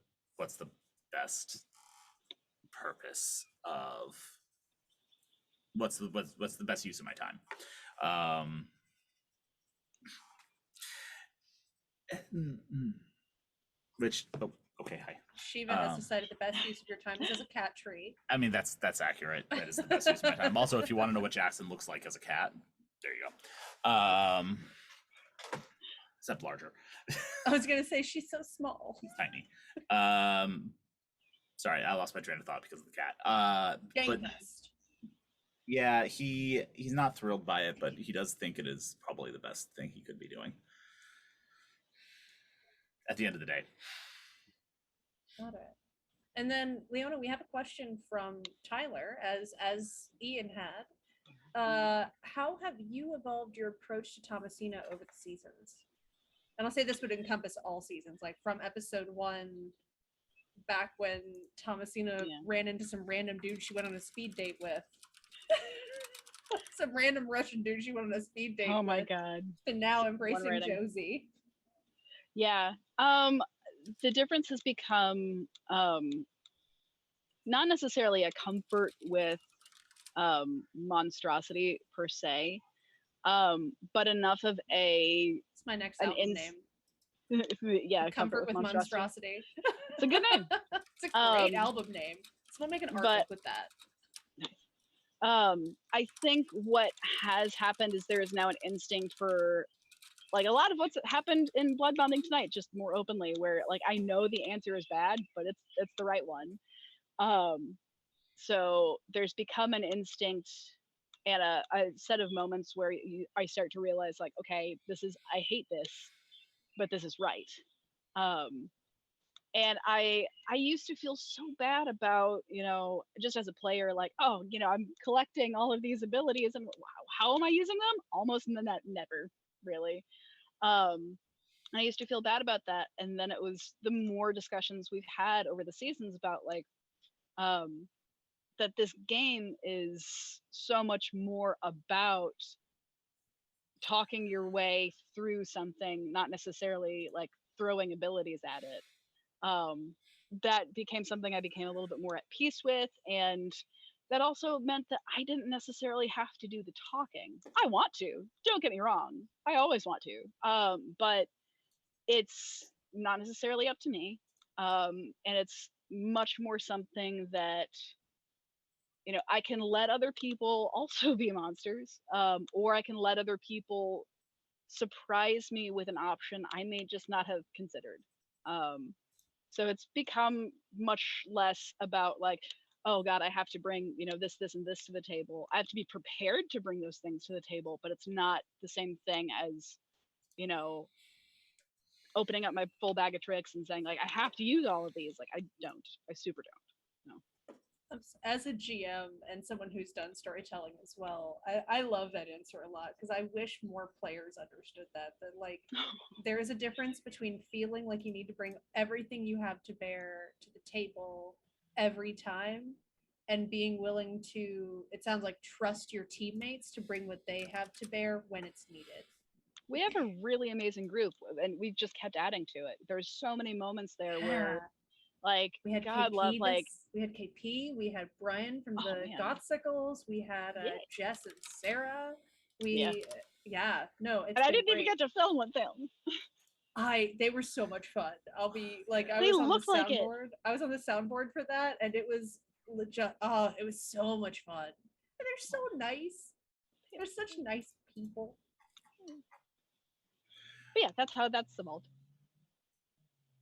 best purpose of what's the best use of my time. Which okay, hi. Shiva has decided the best use of your time is as a cat tree. I mean that's accurate. That is the best use of my time. Also, if you want to know what Jackson looks like as a cat, there you go. Except larger. I was gonna say she's so small. He's tiny. Sorry, I lost my train of thought because of the cat. But yeah, he's not thrilled by it, but he does think it is probably the best thing he could be doing. At the end of the day. Got it. And then Leona, we have a question from Tyler, as Ian had. How have you evolved your approach to Thomasina over the seasons? And I'll say this would encompass all seasons, like from episode 1, back when Thomasina ran into some random dude she went on a speed date with. Some random Russian dude she went on a speed date with. Oh my god. And now embracing Josie. Yeah. The difference has become not necessarily a comfort with monstrosity per se, but enough of it's my next album name. Yeah, comfort with monstrosity. It's a good name. It's a great album name. Someone make an artwork with that. I think what has happened is there is now an instinct for like a lot of what's happened in Blood Bonding tonight, just more openly, where like I know the answer is bad, but it's the right one. So there's become an instinct and a set of moments where I start to realize like, okay, I hate this, but this is right. And I used to feel so bad about, just as a player, like, oh, I'm collecting all of these abilities and how am I using them? Almost never really. I used to feel bad about that. And then it was the more discussions we've had over the seasons about like, that this game is so much more about talking your way through something, not necessarily like throwing abilities at it. That became something I became a little bit more at peace with, and that also meant that I didn't necessarily have to do the talking. I want to, don't get me wrong, I always want to, but it's not necessarily up to me, and it's much more something that I can let other people also be monsters, or I can let other people surprise me with an option I may just not have considered. So it's become much less about like, oh God, I have to bring, this, and this to the table. I have to be prepared to bring those things to the table, but it's not the same thing as, opening up my full bag of tricks and saying like, I have to use all of these. Like I super don't. No. As a GM and someone who's done storytelling as well, I love that answer a lot because I wish more players understood that like there is a difference between feeling like you need to bring everything you have to bear to the table every time and being willing to, it sounds like, trust your teammates to bring what they have to bear when it's needed. We have a really amazing group and we've just kept adding to it. There's so many moments there where like we had God KP love like we had KP, we had Brian from the Gothsicles, we had Jess and Sarah. It's and I didn't even get to film with them. They were so much fun. I'll be like, I they was on the like soundboard. I was on the soundboard for that, and it was legit. It was so much fun. And they're so nice. They're such nice people. But yeah, that's evolved.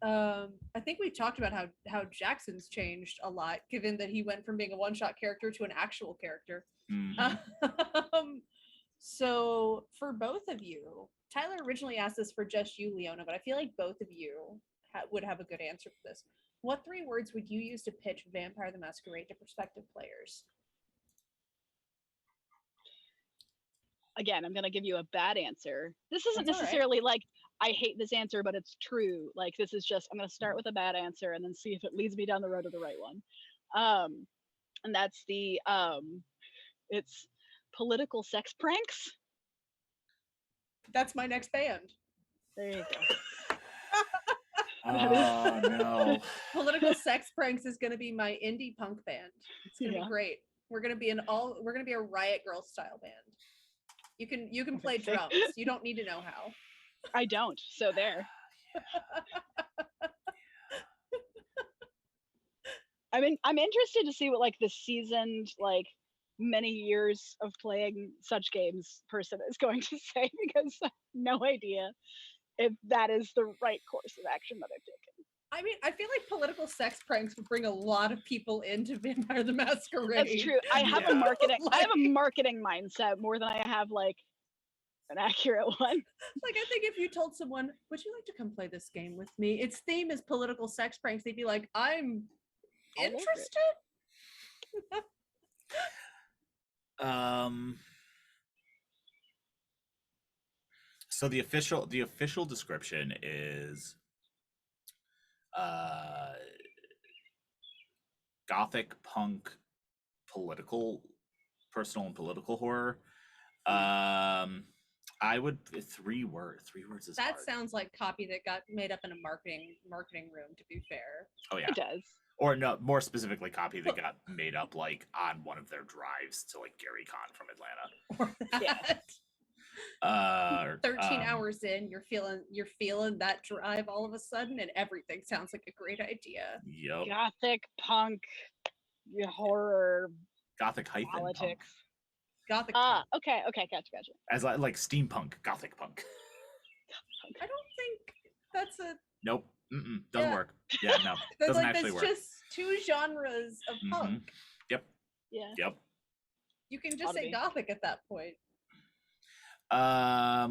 I think we talked about how Jackson's changed a lot, given that he went from being a one-shot character to an actual character. Mhm. So for both of you, Tyler originally asked this for just you, Leona, but I feel like both of you would have a good answer for this. What 3 words would you use to pitch Vampire the Masquerade to prospective players? Again, I'm going to give you a bad answer. This isn't That's all right. necessarily like I hate this answer, but it's true. Like this is just I'm going to start with a bad answer and then see if it leads me down the road to the right one. And that's the it's political sex pranks. That's my next band. There you go. Oh no. Political Sex Pranks is going to be my indie punk band. It's going to Yeah. be great. We're going to be a Riot Girl style band. You can play See? drums. You don't need to know how. I don't. So there. I mean, I'm interested to see what like the seasoned like many years of playing such games person is going to say because I have no idea if that is the right course of action that I've taken. I mean, I feel like political sex pranks would bring a lot of people into Vampire the Masquerade. That's true. I have a Yeah. marketing I have a marketing mindset more than I have like an accurate one. Like, I think if you told someone, would you like to come play this game with me? Its theme is political sex pranks. They'd be like, I'm All over it. interested. So the official description is gothic punk personal and political horror. I would 3 words. 3 words is That hard. sounds like copy that got made up in a marketing room, to be fair. Oh yeah. It does. Or no, more specifically, copy that got made up like on one of their drives to like Gary Con from Atlanta. Or that. Yeah. 13 hours in, you're feeling that drive all of a sudden, and everything sounds like a great idea. Yep. Gothic punk horror Gothic hyphen politics. punk. Gothic. Ah, okay, gotcha. As like steampunk, gothic punk. I don't think that's a. Nope. Doesn't Yeah. work. Yeah, no. That's Doesn't like actually there's work. just 2 genres of punk. Yep. Yeah. Yep. You can just Oughta say be. gothic at that point. I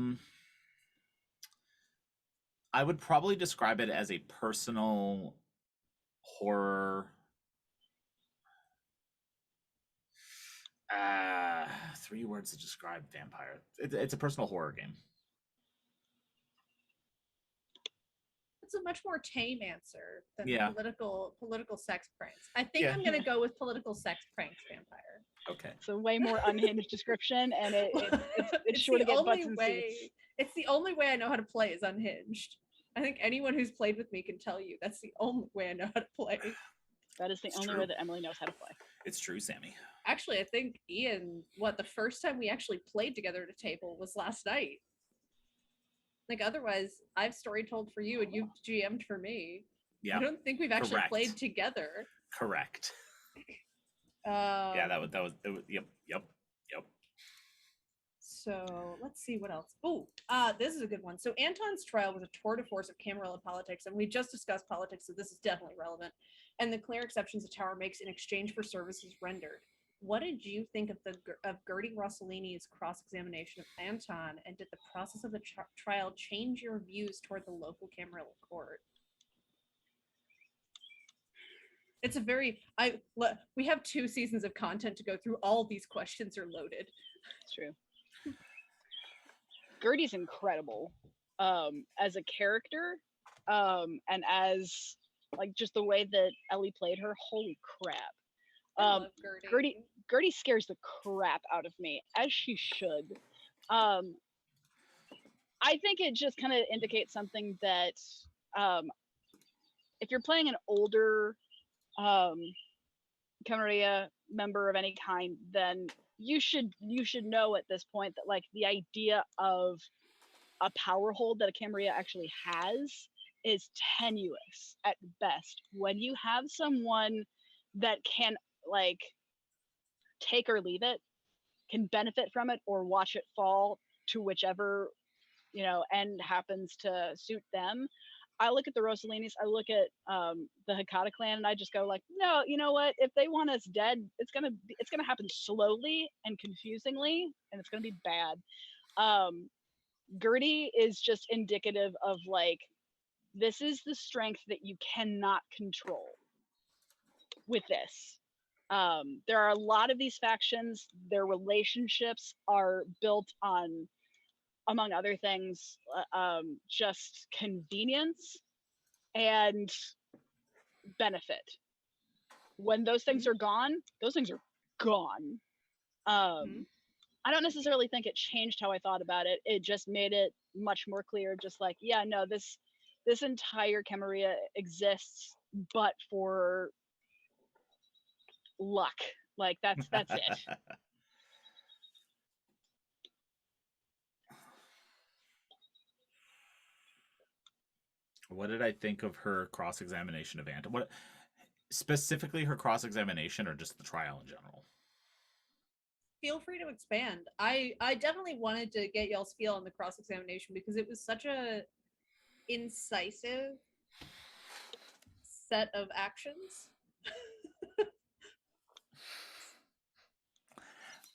would probably describe it as a personal horror. 3 words to describe vampire. It's a personal horror game. It's a much more tame answer than Yeah. political sex pranks. I think Yeah. I'm gonna go with political sex pranks vampire. Okay. It's a way more unhinged description, and it's It's sure to the get only butts and way. seats. It's the only way I know how to play is unhinged. I think anyone who's played with me can tell you that's the only way I know how to play. That is the It's only true. way that Emily knows how to play. It's true, Sammy. Actually, I think Ian, the first time we actually played together at a table was last night. Like, otherwise, I've story told for you and you've GM'd for me. Yeah. I don't think we've actually Correct. played together. Correct. Yeah, that was yep. So let's see what else. Oh, this is a good one. So Anton's trial was a tour de force of Camarilla politics, and we just discussed politics, so this is definitely relevant. And the clear exceptions the tower makes in exchange for services rendered. What did you think of Gertie Rossellini's cross-examination of Anton, and did the process of the trial change your views toward the local Camarilla court? It's a very we have 2 seasons of content to go through. All these questions are loaded. It's true. Gertie's incredible as a character, and as like just the way that Ellie played her. Holy crap! I love Gertie. Gertie scares the crap out of me, as she should. I think it just kind of indicates something that if you're playing an older Camarilla member of any kind, then you should know at this point that like the idea of a power hold that a Camarilla actually has is tenuous at best. When you have someone that can like take or leave it, can benefit from it or watch it fall to whichever end happens to suit them, I look at the Rosselinis, I look at the Hakata clan, and I just go like, no, you know what? If they want us dead, it's gonna happen slowly and confusingly, and it's gonna be bad. Gertie is just indicative of like, this is the strength that you cannot control with this. There are a lot of these factions, their relationships are built on, among other things, just convenience and benefit. When those things are gone, those things are gone. I don't necessarily think it changed how I thought about it. It just made it much more clear, just like, yeah, no, this entire Camarilla exists but for luck. Like that's it. What did I think of her cross-examination of Anton? What specifically her cross-examination, or just the trial in general? Feel free to expand. I definitely wanted to get y'all's feel on the cross-examination because it was such a incisive set of actions.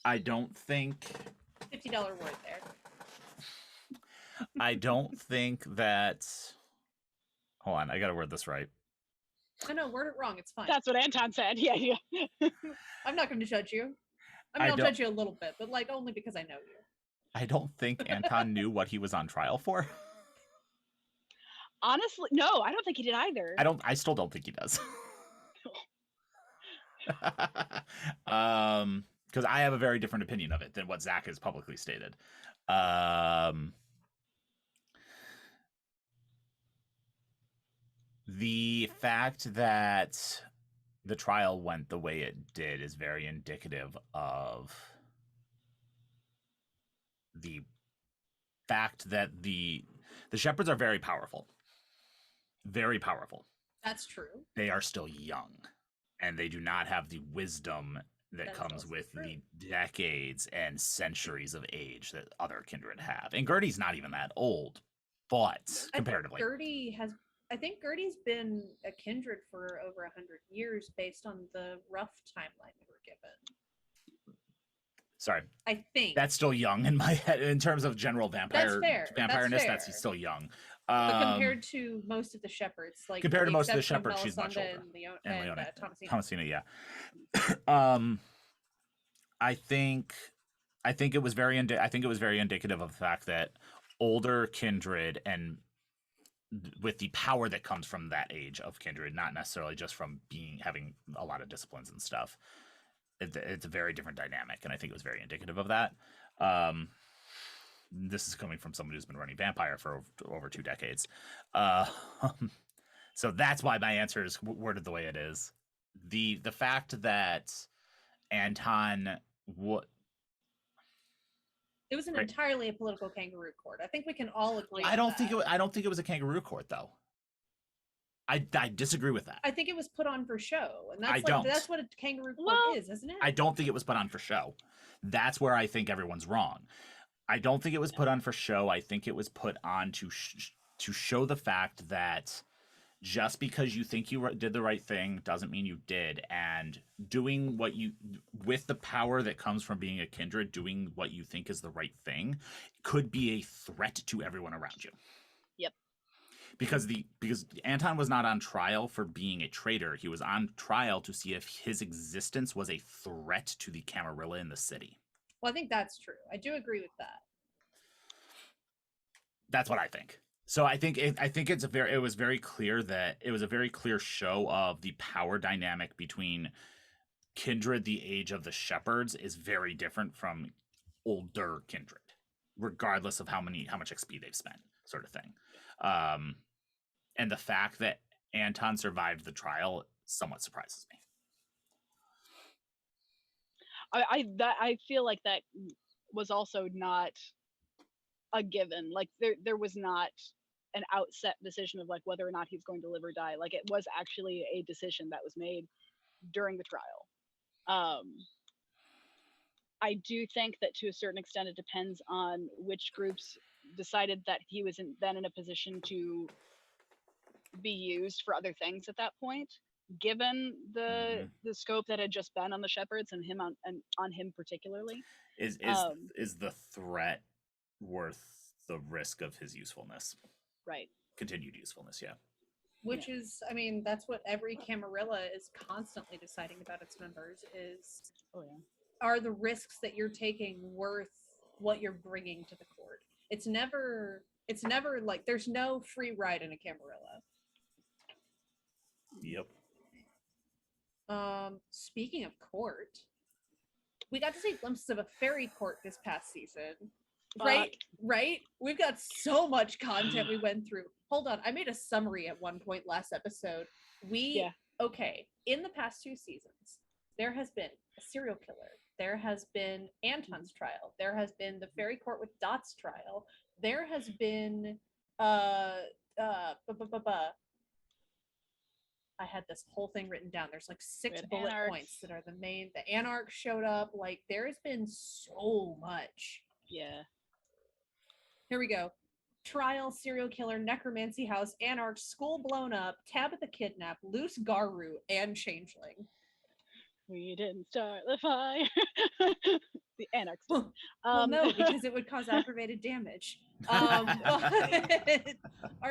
I don't think $50 word there. I don't think that. Hold on, I gotta word this right. No, word it wrong. It's fine. That's what Anton said. Yeah. I'm not going to judge you. I mean, I'll judge you a little bit, but like only because I know you. I don't think Anton knew what he was on trial for. Honestly, no, I don't think he did either. I still don't think he does. Because I have a very different opinion of it than what Zach has publicly stated. The fact that the trial went the way it did is very indicative of the fact that the shepherds are very powerful. Very powerful. That's true. They are still young, and they do not have the wisdom that comes with the decades and centuries of age that other kindred have. And Gertie's not even that old, but comparatively. I think Gertie's been a kindred for over 100 years based on the rough timeline we were given. Sorry. I think. That's still young in my head in terms of general vampireness. That's still young. But compared to most of the shepherds, like compared to most of the shepherds, she's much older. And Leona. Thomasina, yeah. I think it was very indicative of the fact that older kindred, and with the power that comes from that age of kindred, not necessarily just from having a lot of disciplines and stuff. It's a very different dynamic, and I think it was very indicative of that. This is coming from someone who's been running Vampire for over 2 decades. So that's why my answer is worded the way it is. The fact that Anton it was an entirely a political kangaroo court. I think we can all agree. I don't think it was a kangaroo court, though. I disagree with that. I think it was put on for show, and that's what a kangaroo court is, isn't it? I don't think it was put on for show. That's where I think everyone's wrong. I don't think it was put on for show. I think it was put on to show the fact that just because you think you did the right thing doesn't mean you did, and doing what you, with the power that comes from being a kindred, doing what you think is the right thing could be a threat to everyone around you. Yep. Because Anton was not on trial for being a traitor. He was on trial to see if his existence was a threat to the Camarilla in the city. Well, I think that's true. I do agree with that. That's what I think. So I think it was very clear that it was a very clear show of the power dynamic between kindred. The age of the shepherds is very different from older kindred, regardless of how much XP they've spent, sort of thing. And the fact that Anton survived the trial somewhat surprises me. I feel like that was also not a given. Like there was not an outset decision of like whether or not he's going to live or die. Like it was actually a decision that was made during the trial. I do think that to a certain extent it depends on which groups decided that he was then in a position to be used for other things at that point, given the scope that had just been on the shepherds and him on him particularly. Is the threat worth the risk of his usefulness? Right. Continued usefulness, yeah. Which is, I mean, that's what every Camarilla is constantly deciding about its members is, are the risks that you're taking worth what you're bringing to the court? It's never like, there's no free ride in a Camarilla. Yep. Speaking of court, we got to see glimpses of a fairy court this past season. Right? We've got so much content we went through. Hold on, I made a summary at one point last episode. Okay, in the past 2 seasons, there has been a serial killer. There has been Anton's trial. There has been the fairy court with Dot's trial. There has been I had this whole thing written down. There's like 6 bullet points that are the main. The Anarch showed up. Like, there's been so much. Yeah. Here we go. Trial, serial killer, necromancy house, Anarch, school blown up, Tabitha kidnap, loose Garu, and changeling. We didn't start the fire. The Anarchs. Well, no, because it would cause aggravated damage. Are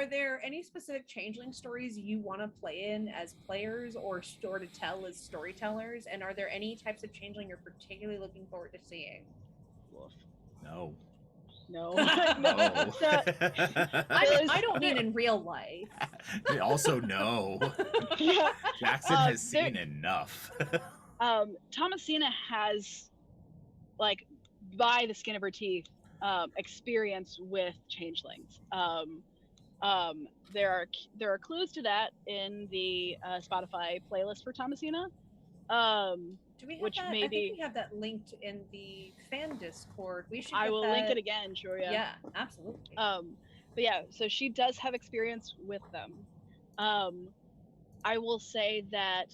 there any specific changeling stories you want to play in as players or to tell as storytellers? And are there any types of changeling you're particularly looking forward to seeing? No. No. No. I don't mean in real life. Also, no. Jackson has seen enough. Thomasina has, like, by the skin of her teeth, experience with changelings. There are clues to that in the Spotify playlist for Thomasina. Do we have that? I think we have that linked in the fan Discord. We should. I will link it again. Sure, yeah. Yeah, absolutely. But yeah, so she does have experience with them. I will say that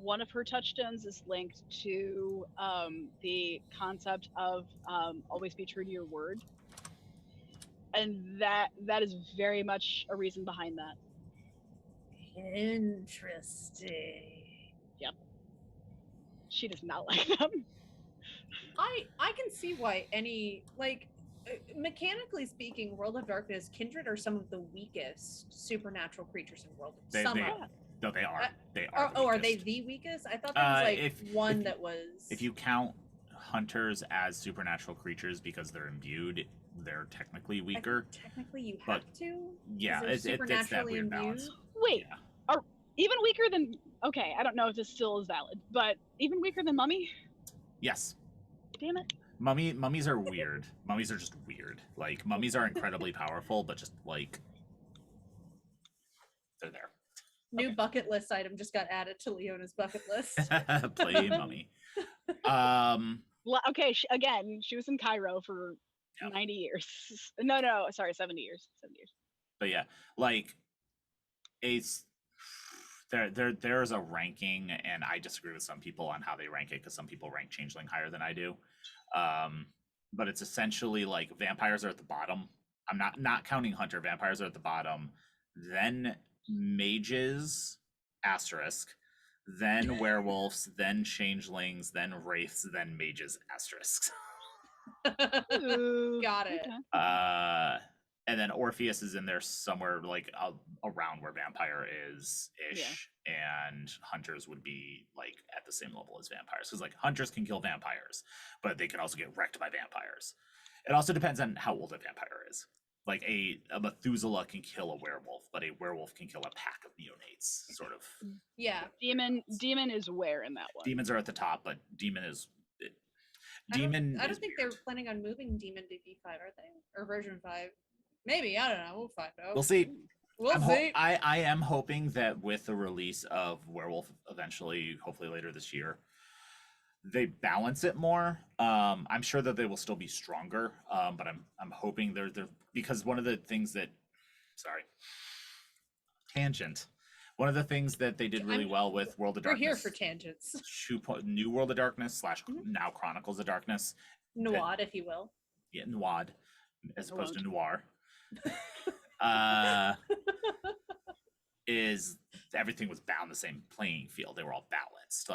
one of her touchstones is linked to the concept of always be true to your word, and that is very much a reason behind that. Interesting. Yep. She does not like them. I can see why any, like, mechanically speaking, World of Darkness, Kindred are some of the weakest supernatural creatures in World of Darkness. No, they are. They are. Are they the weakest? I thought there was one that was. If you count hunters as supernatural creatures because they're imbued, they're technically weaker. Technically, you have to. Yeah, it's that weird balance. Wait, are even weaker than? Okay, I don't know if this still is valid, but even weaker than Mummy? Yes. Damn it. Mummies are weird. Mummies are just weird. Like, mummies are incredibly powerful, but just like they're there. New bucket list item just got added to Leona's bucket list. Play Mummy. Okay, she was in Cairo for 90 years. No, sorry, 70 years. 70 years. But yeah, like there's a ranking, and I disagree with some people on how they rank it because some people rank changeling higher than I do. But it's essentially like vampires are at the bottom. I'm not counting hunter. Vampires are at the bottom. Then mages, asterisk. Then werewolves. Then changelings. Then wraiths. Then mages, asterisks. Got it. And then Orpheus is in there somewhere, like around where vampire is ish, and hunters would be like at the same level as vampires, because like hunters can kill vampires, but they can also get wrecked by vampires. It also depends on how old a vampire is. Like a Methuselah can kill a werewolf, but a werewolf can kill a pack of neonates, sort of. Yeah. Demon is where in that one? Demons are at the top, but demon is. I don't think they're planning on moving Demon to D5, are they? Or version 5? Maybe, I don't know. We'll find out. We'll see. We'll see. I am hoping that with the release of Werewolf eventually, hopefully later this year, they balance it more. I'm sure that they will still be stronger, but I'm hoping they're because one of the things that tangent. One of the things that they did really well with World of Darkness. We're here for tangents. New World of Darkness / now Chronicles of Darkness. Noir, if you will. Yeah, Noir, as opposed to Noir. is everything was bound the same playing field. They were all balanced.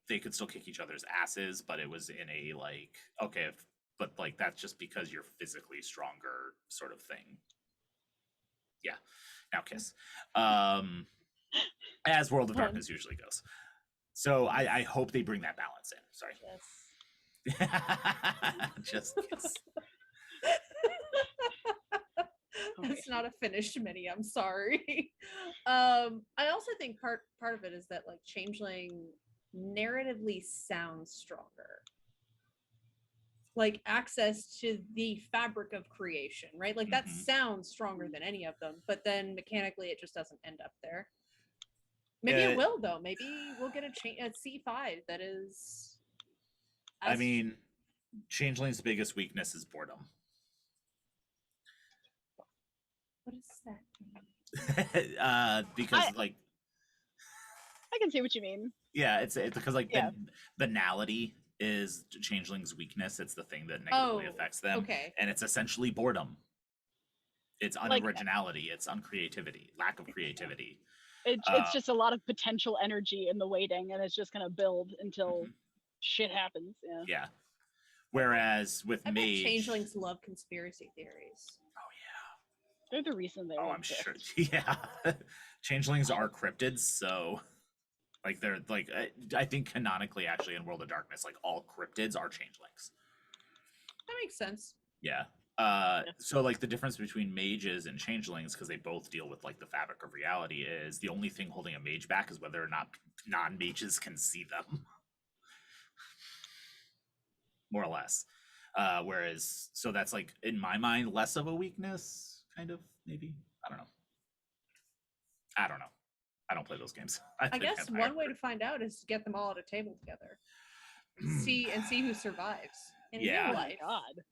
They could still kick each other's asses, but it was in a like, okay, but like that's just because you're physically stronger sort of thing. Yeah. Now kiss. As World of Darkness usually goes. So I hope they bring that balance in. Sorry. Just kiss. That's not a finished mini. I'm sorry. I also think part of it is that like Changeling narratively sounds stronger. Like access to the fabric of creation, right? Like that sounds stronger than any of them, but then mechanically it just doesn't end up there. Maybe it will though. Maybe we'll get a C5 that is. I mean, Changeling's biggest weakness is boredom. What does that mean? Because I can see what you mean. Yeah, it's because like banality is Changeling's weakness. It's the thing that negatively affects them. Okay. And it's essentially boredom. It's unoriginality. It's uncreativity, lack of creativity. It's just a lot of potential energy in the waiting, and it's just gonna build until shit happens. Yeah. Whereas with I Mage, bet Changelings love conspiracy theories. Oh yeah. They're the reason they. I'm sure. Yeah. Changelings are cryptids, so like they're like I think canonically actually in World of Darkness, like all cryptids are changelings. That makes sense. Yeah. So like the difference between mages and changelings, because they both deal with like the fabric of reality, is the only thing holding a mage back is whether or not non-mages can see them. More or less. Whereas so that's like in my mind less of a weakness, kind of, maybe. I don't know. I don't play those games. I guess one way to find out is to get them all at a table together. see who survives in real life. Oh God.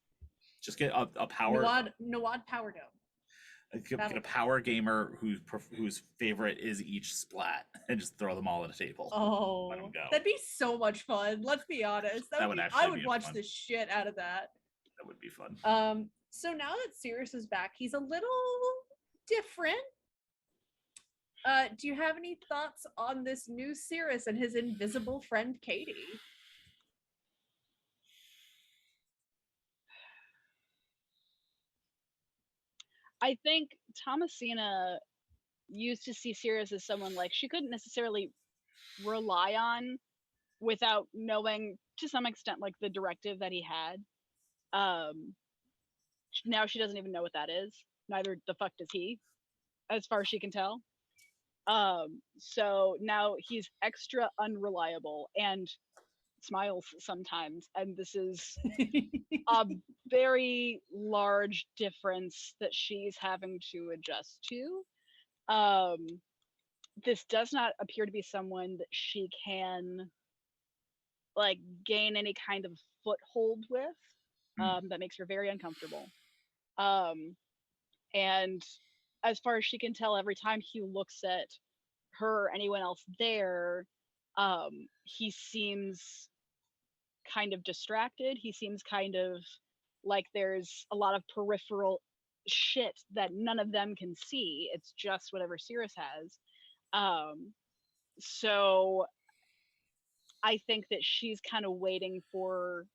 Just get a power Nawad Power Dome. Get a power gamer whose favorite is each splat and just throw them all at a table. Oh, let them go. That'd be so much fun. Let's be honest. I would watch the shit out of that. That would be fun. So now that Sirius is back, he's a little different. Do you have any thoughts on this new Sirius and his invisible friend Katie? I think Thomasina used to see Sirius as someone like she couldn't necessarily rely on without knowing to some extent like the directive that he had. Now she doesn't even know what that is. Neither the fuck does he, as far as she can tell. So now he's extra unreliable and smiles sometimes, and this is a very large difference that she's having to adjust to. This does not appear to be someone that she can like gain any kind of foothold with. That makes her very uncomfortable. And as far as she can tell, every time he looks at her or anyone else there, he seems kind of distracted. He seems kind of like there's a lot of peripheral shit that none of them can see. It's just whatever Sirius has. So I think that she's kind of waiting for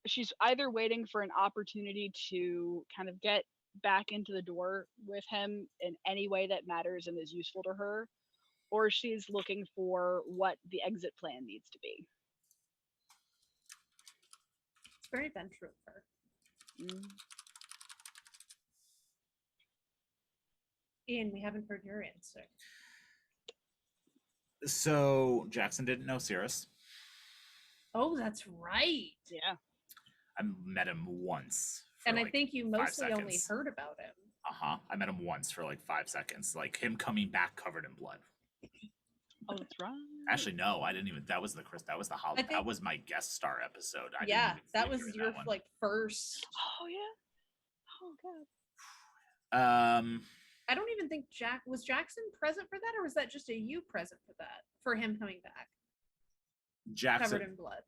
she's either waiting for an opportunity to kind of get back into the door with him in any way that matters and is useful to her, or she's looking for what the exit plan needs to be. It's very ventral of her. Ian, we haven't heard your answer. So Jackson didn't know Sirius. Oh, that's right. Yeah. I met him once. And I think you mostly only heard about him. I met him once for like 5 seconds. Like him coming back covered in blood. Oh, that's right. Actually, no, I didn't even. That was the holiday. That was my guest star episode. That was your like first. Oh yeah. Oh god. I don't even think was Jackson present for that, or was that just a you present for that for him coming back? covered in blood.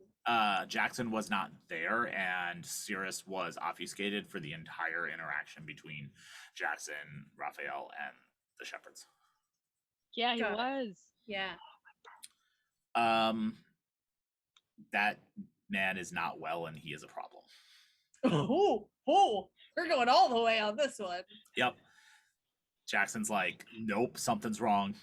Jackson was not there, and Cirrus was obfuscated for the entire interaction between Jackson, Raphael, and the shepherds. Yeah, he Got it. was. Yeah. That man is not well, and he is a problem. Oh, we're going all the way on this one. Yep. Jackson's like, nope, something's wrong,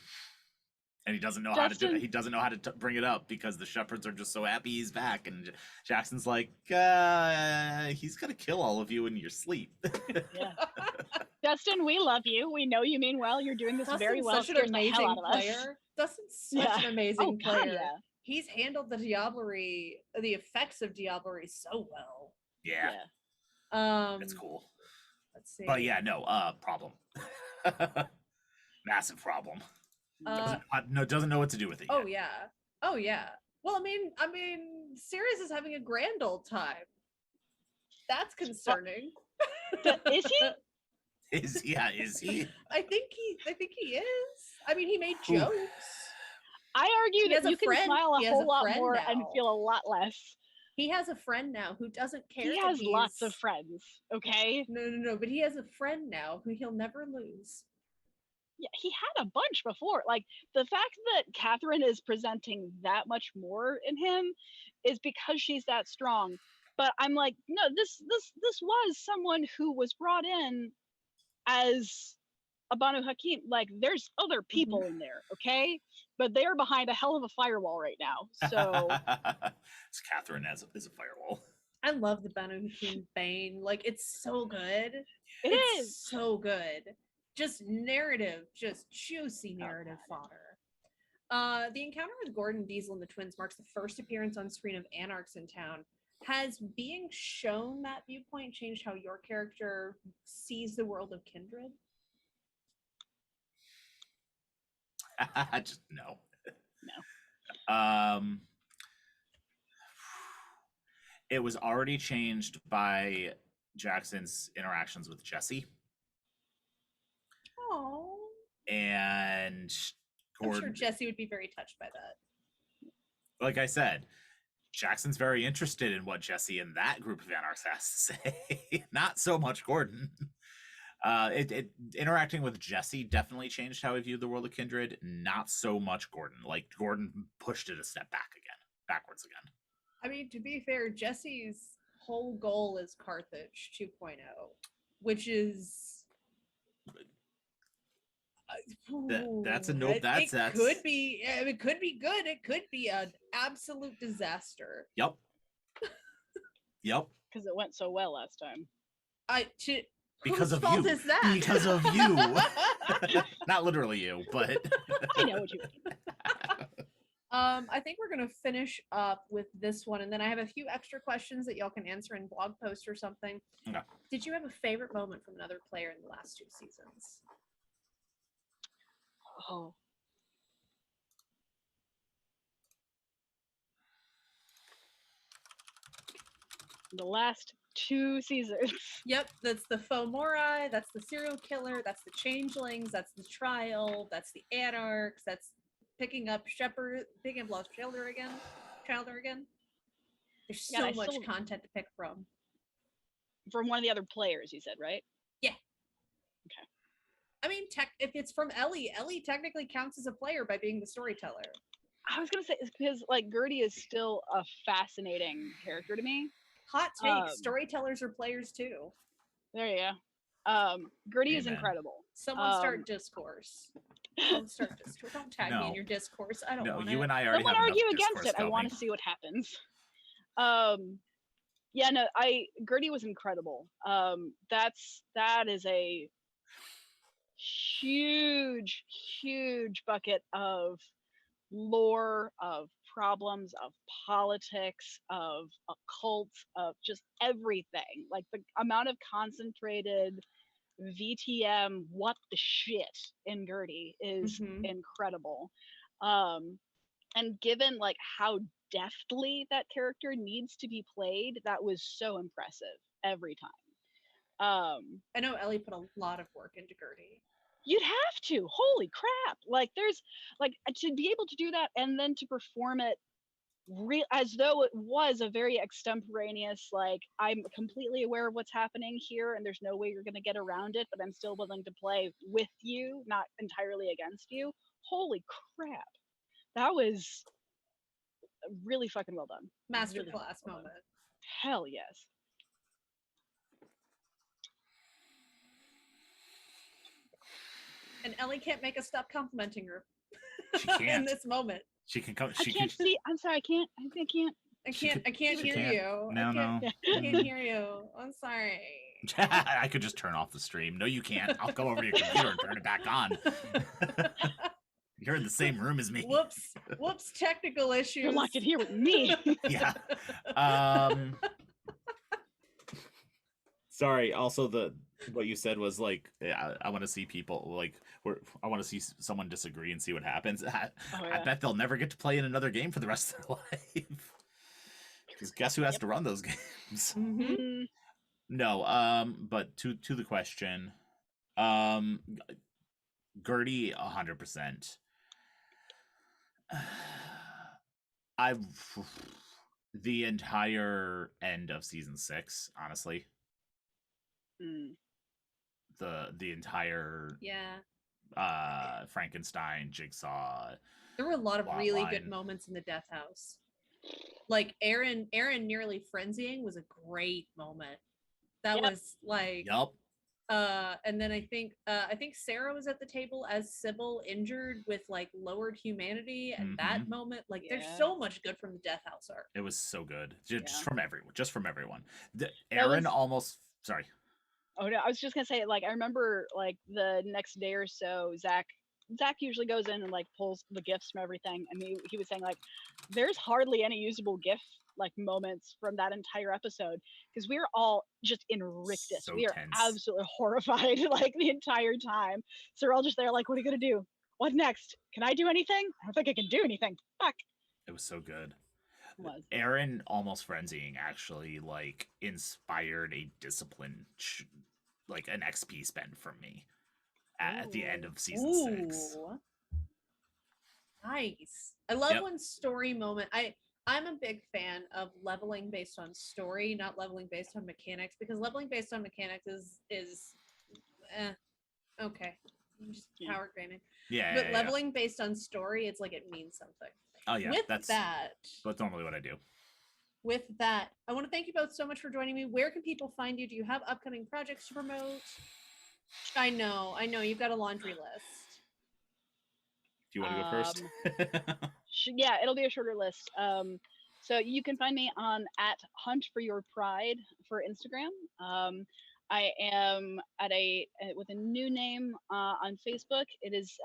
and he doesn't know how to do it. He doesn't know how to bring it up because the shepherds are just so happy he's back, and Jackson's like, he's gonna kill all of you in your sleep. Yeah. Justin, we love you. We know you mean well. You're doing this very well. Such an amazing player. Dustin's such an amazing player. God, yeah. He's handled the Diablerie, the effects of Diablerie so well. Yeah. It's cool. Let's see. But yeah, no, problem. Massive problem. Doesn't know what to do with it yet. Oh yeah. Well, I mean, Sirius is having a grand old time. That's concerning. Is he? Is he? I think he is. I mean, he made jokes. I argue that you can smile a whole lot more now. and feel a lot less. He has a friend now who doesn't care. He has lots of friends, okay? No, but he has a friend now who he'll never lose. Yeah, he had a bunch before. Like, the fact that Catherine is presenting that much more in him is because she's that strong. But I'm like, no, this was someone who was brought in as a Banu Hakim. Like, there's other people in there, okay? But they're behind a hell of a firewall right now. So it's Catherine is a firewall. I love the Banu Hakim Bane. Like, it's so good. It is so good. Just narrative, just juicy narrative fodder. The encounter with Gordon, Diesel, and the twins marks the first appearance on screen of Anarchs in town. Has being shown that viewpoint changed how your character sees the world of Kindred? Just no. It was already changed by Jackson's interactions with Jesse. Oh. And Gordon, I'm sure Jesse would be very touched by that. Like I said, Jackson's very interested in what Jesse and that group of anarchs has to say. Not so much Gordon. Interacting with Jesse definitely changed how I viewed the world of Kindred. Not so much Gordon. Like, Gordon pushed it a step backwards again. I mean, to be fair, Jesse's whole goal is Carthage 2.0, which is that's a note. It could be good. It could be an absolute disaster. Yep. Because it went so well last time. Because of fault you. Is that? Because of you. Not literally you, but I know what you mean. I think we're gonna finish up with this one, and then I have a few extra questions that y'all can answer in blog posts or something. Okay. Did you have a favorite moment from another player in the last 2 seasons? Oh. The last 2 seasons. Yep, that's the Fomori, that's the serial killer, that's the changelings, that's the trial, that's the anarchs, that's picking up Lost Childer again. There's so much content to pick from. From one of the other players, you said, right? Yeah. Okay. I mean, if it's from Ellie technically counts as a player by being the storyteller. I was gonna say, it's because like Gertie is still a fascinating character to me. Hot take: storytellers are players too. There you go. Gertie is incredible. Someone start discourse. Don't start discourse. Don't tag me in your discourse. I don't want you and I already Someone have argue enough against it. Going. I want to see what happens. Yeah, no, Gertie was incredible. That is a huge bucket of lore, of problems, of politics, of occult, of just everything. Like the amount of concentrated VTM, what the shit in Gertie is incredible. And given like how deftly that character needs to be played, that was so impressive every time. I know Ellie put a lot of work into Gertie. You'd have to. Holy crap. Like there's like to be able to do that and then to perform it as though it was a very extemporaneous, like, I'm completely aware of what's happening here and there's no way you're going to get around it, but I'm still willing to play with you, not entirely against you. Holy crap. That was really fucking well done. Really Masterclass well done. moment. Hell yes. And Ellie can't make us stop complimenting her. She can't. In this moment. She can come. I can't see. I'm sorry. I can't. I can't hear you. No, no. I can't hear you. I'm sorry. I could just turn off the stream. No, you can't. I'll go over to your computer and turn it back on. You're in the same room as me. Whoops, technical issues. You're locked in here with me. Yeah. Sorry. Also, what you said was like, I want to see people like, I want to see someone disagree and see what happens. I bet they'll never get to play in another game for the rest of their life. Because guess who has to run those games? Mm-hmm. No. But to the question, Gertie, 100%. The entire end of season 6, honestly. The entire Frankenstein, Jigsaw. There were a lot of really good moments in the Death House. Like Aaron nearly frenzying was a great moment. That was like and then I think Sarah was at the table as Sybil, injured with like lowered humanity, and that moment, like there's so much good from the Death House arc. It was so good. Just from everyone. Aaron almost sorry. Oh no, I was just gonna say, like, I remember like the next day or so, Zach usually goes in and like pulls the gifts from everything, and he was saying like there's hardly any usable GIF like moments from that entire episode, because we were all just in rictus. So we are tense. absolutely horrified like the entire time. So we're all just there like, what are you gonna do? What next? Can I do anything? I don't think I can do anything. Fuck. It was so good. Was. Aaron almost frenzying actually like inspired a discipline like an XP spend from me at the end of season 6. Nice. I love when story moment. I'm a big fan of leveling based on story, not leveling based on mechanics, because leveling based on mechanics is okay. Just power grading. But leveling based on story, it's like it means something. Oh yeah, that's normally what I do. With that, I want to thank you both so much for joining me. Where can people find you? Do you have upcoming projects to promote? I know. You've got a laundry list. Do you want to go first? Yeah, it'll be a shorter list. So you can find me on @HuntForYourPride for Instagram. I am with a new name on Facebook. It is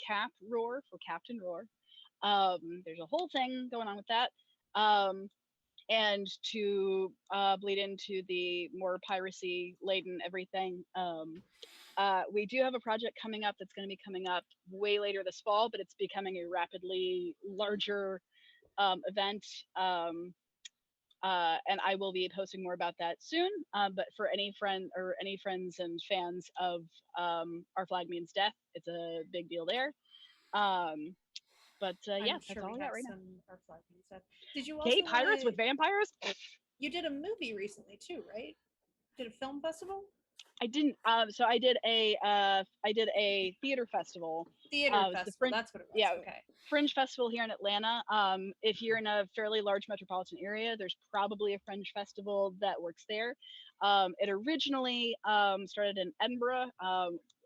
Cap Roar for Captain Roar. There's a whole thing going on with that. And to bleed into the more piracy laden everything, we do have a project coming up that's going to be coming up way later this fall, but it's becoming a rapidly larger event. And I will be posting more about that soon. But for any friends and fans of Our Flag Means Death, it's a big deal there. But yeah, that's all I got right now. Our Flag Means Death. Did you also gay pirates with vampires? You did a movie recently too, right? Did a film festival? I didn't. So I did a theater festival. Festival. That's what it was. Yeah. Okay. Fringe festival here in Atlanta. If you're in a fairly large metropolitan area, there's probably a fringe festival that works there. It originally started in Edinburgh.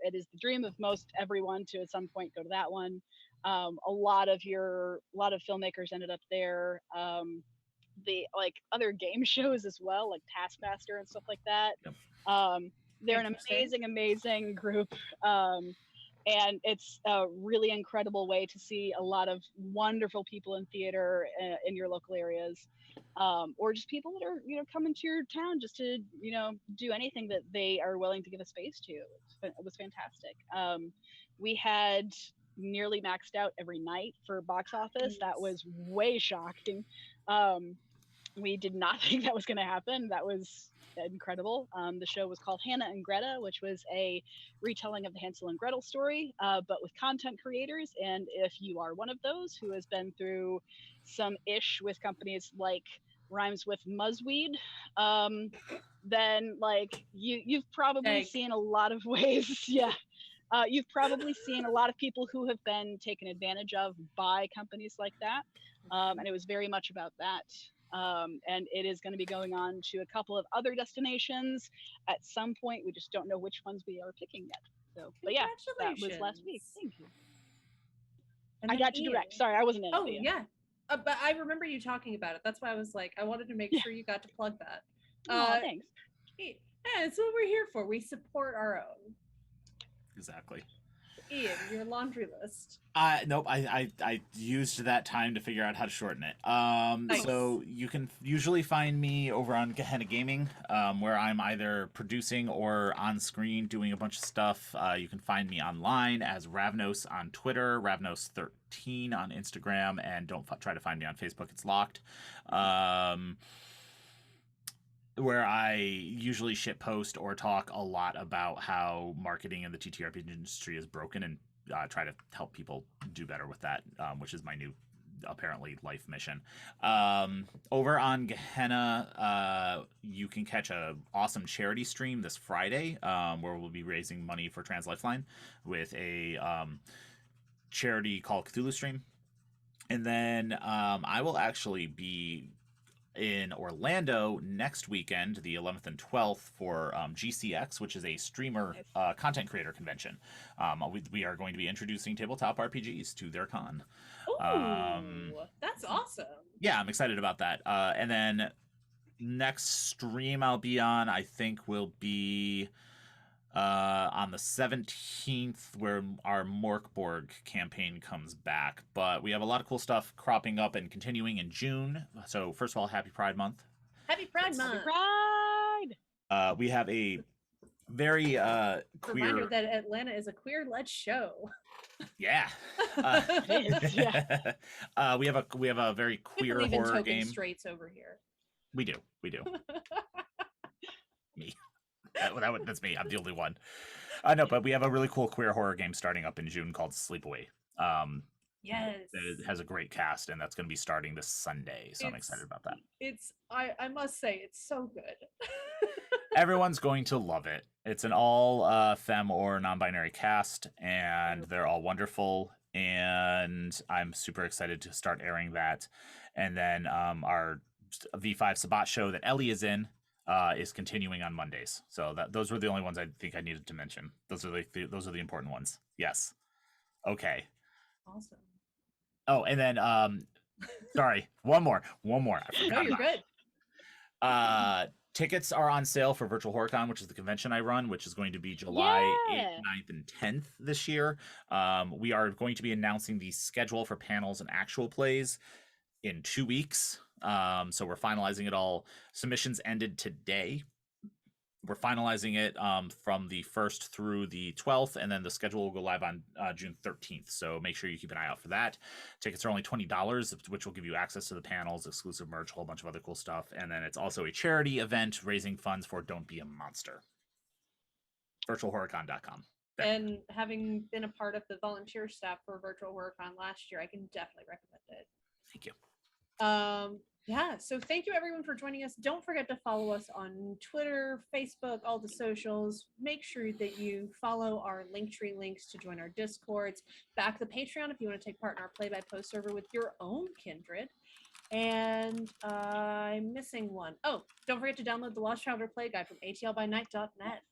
It is the dream of most everyone to at some point go to that one. A lot of filmmakers ended up there. The like other game shows as well, like Taskmaster and stuff like that. Yep. They're an amazing group. And it's a really incredible way to see a lot of wonderful people in theater in your local areas, or just people that are coming to your town just to do anything that they are willing to give a space to. It was fantastic. We had nearly maxed out every night for box office. That was way shocking. We did not think that was going to happen. That was incredible. The show was called Hannah and Greta, which was a retelling of the Hansel and Gretel story, but with content creators. And if you are one of those who has been through some ish with companies like rhymes with Muzzweed, then like you've probably seen a lot of ways. Yeah. You've probably seen a lot of people who have been taken advantage of by companies like that. And it was very much about that. And it is going to be going on to a couple of other destinations at some point. We just don't know which ones we are picking yet. So, but yeah, that was last week. Thank you. I got to direct. Sorry, I wasn't in it. Oh, yeah. But I remember you talking about it. That's why I was like, I wanted to make sure you got to plug that. Thanks. Yeah, it's what we're here for. We support our own. Exactly. Ian, your laundry list. Nope. I used that time to figure out how to shorten it. Nice. So you can usually find me over on Gehenna Gaming, where I'm either producing or on screen doing a bunch of stuff. You can find me online as Ravnos on Twitter, Ravnos13 on Instagram, and don't try to find me on Facebook. It's locked. Where I usually shit post or talk a lot about how marketing in the TTRPG industry is broken and try to help people do better with that, which is my new, apparently, life mission. Over on Gehenna, you can catch a awesome charity stream this Friday, where we'll be raising money for Trans Lifeline with a charity called Cthulhu Stream. And then I will actually be in Orlando next weekend, the 11th and 12th, for GCX, which is a streamer content creator convention. We are going to be introducing tabletop RPGs to their con. Ooh, that's awesome. Yeah, I'm excited about that. And then next stream I'll be on, I think, will be on the 17th, where our Morkborg campaign comes back. But we have a lot of cool stuff cropping up and continuing in June. So first of all, happy Pride Month. Happy Pride Month. Happy Pride. We have a very queer reminder that Atlanta is a queer-led show. Yeah. We have a very queer we believe horror in game. Straights over here. We do. Me. That's me. I'm the only one. No, but we have a really cool queer horror game starting up in June called Sleepaway. Yes. It has a great cast, and that's going to be starting this Sunday. So I'm excited about that. I must say, it's so good. Everyone's going to love it. It's an all femme or non-binary cast, and they're all wonderful. And I'm super excited to start airing that. And then our V5 Sabat show that Ellie is in is continuing on Mondays. So those were the only ones I think I needed to mention. Those are the important ones. Yes. Okay. Awesome. Oh, and then sorry, one more. No, you're good. Tickets are on sale for Virtual HorrorCon, which is the convention I run, which is going to be July 8th, 9th, and 10th this year. We are going to be announcing the schedule for panels and actual plays in 2 weeks. So we're finalizing it all. Submissions ended today. We're finalizing it from the 1st through the 12th, and then the schedule will go live on June 13th. So make sure you keep an eye out for that. Tickets are only $20, which will give you access to the panels, exclusive merch, a whole bunch of other cool stuff. And then it's also a charity event raising funds for Don't Be a Monster. VirtualHorrorCon.com. And having been a part of the volunteer staff for Virtual HorrorCon last year, I can definitely recommend it. Thank you. Yeah, so thank you everyone for joining us. Don't forget to follow us on Twitter, Facebook, all the socials. Make sure that you follow our Linktree links to join our Discords. Back the Patreon if you want to take part in our play-by-post server with your own kindred. And I'm missing one. Oh, don't forget to download the Lost Traveler Play Guide from atlbynight.net.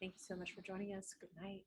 Thank you so much for joining us. Good night.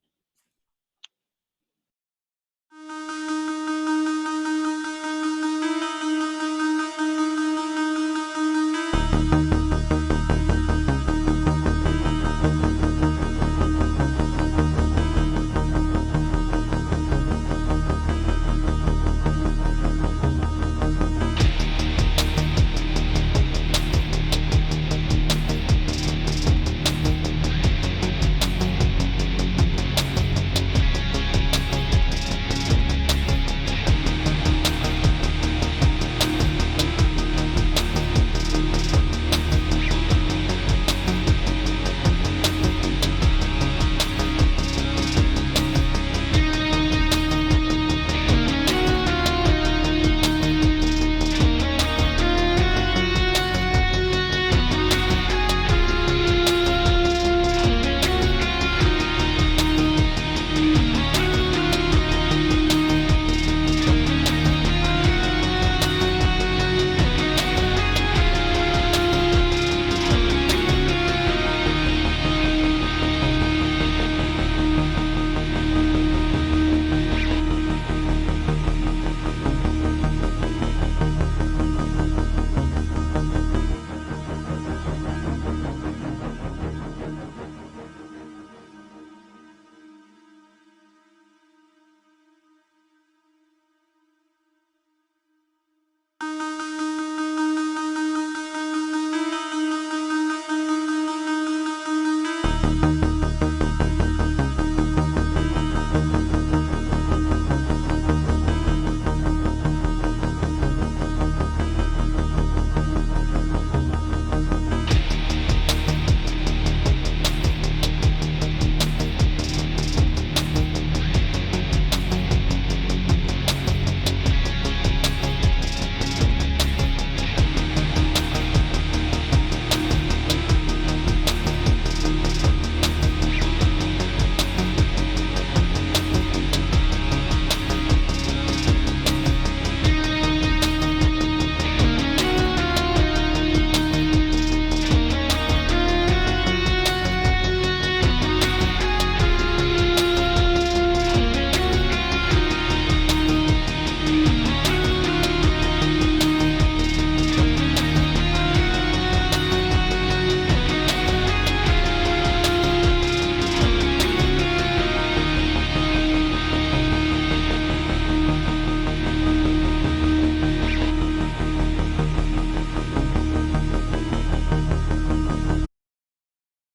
Bye.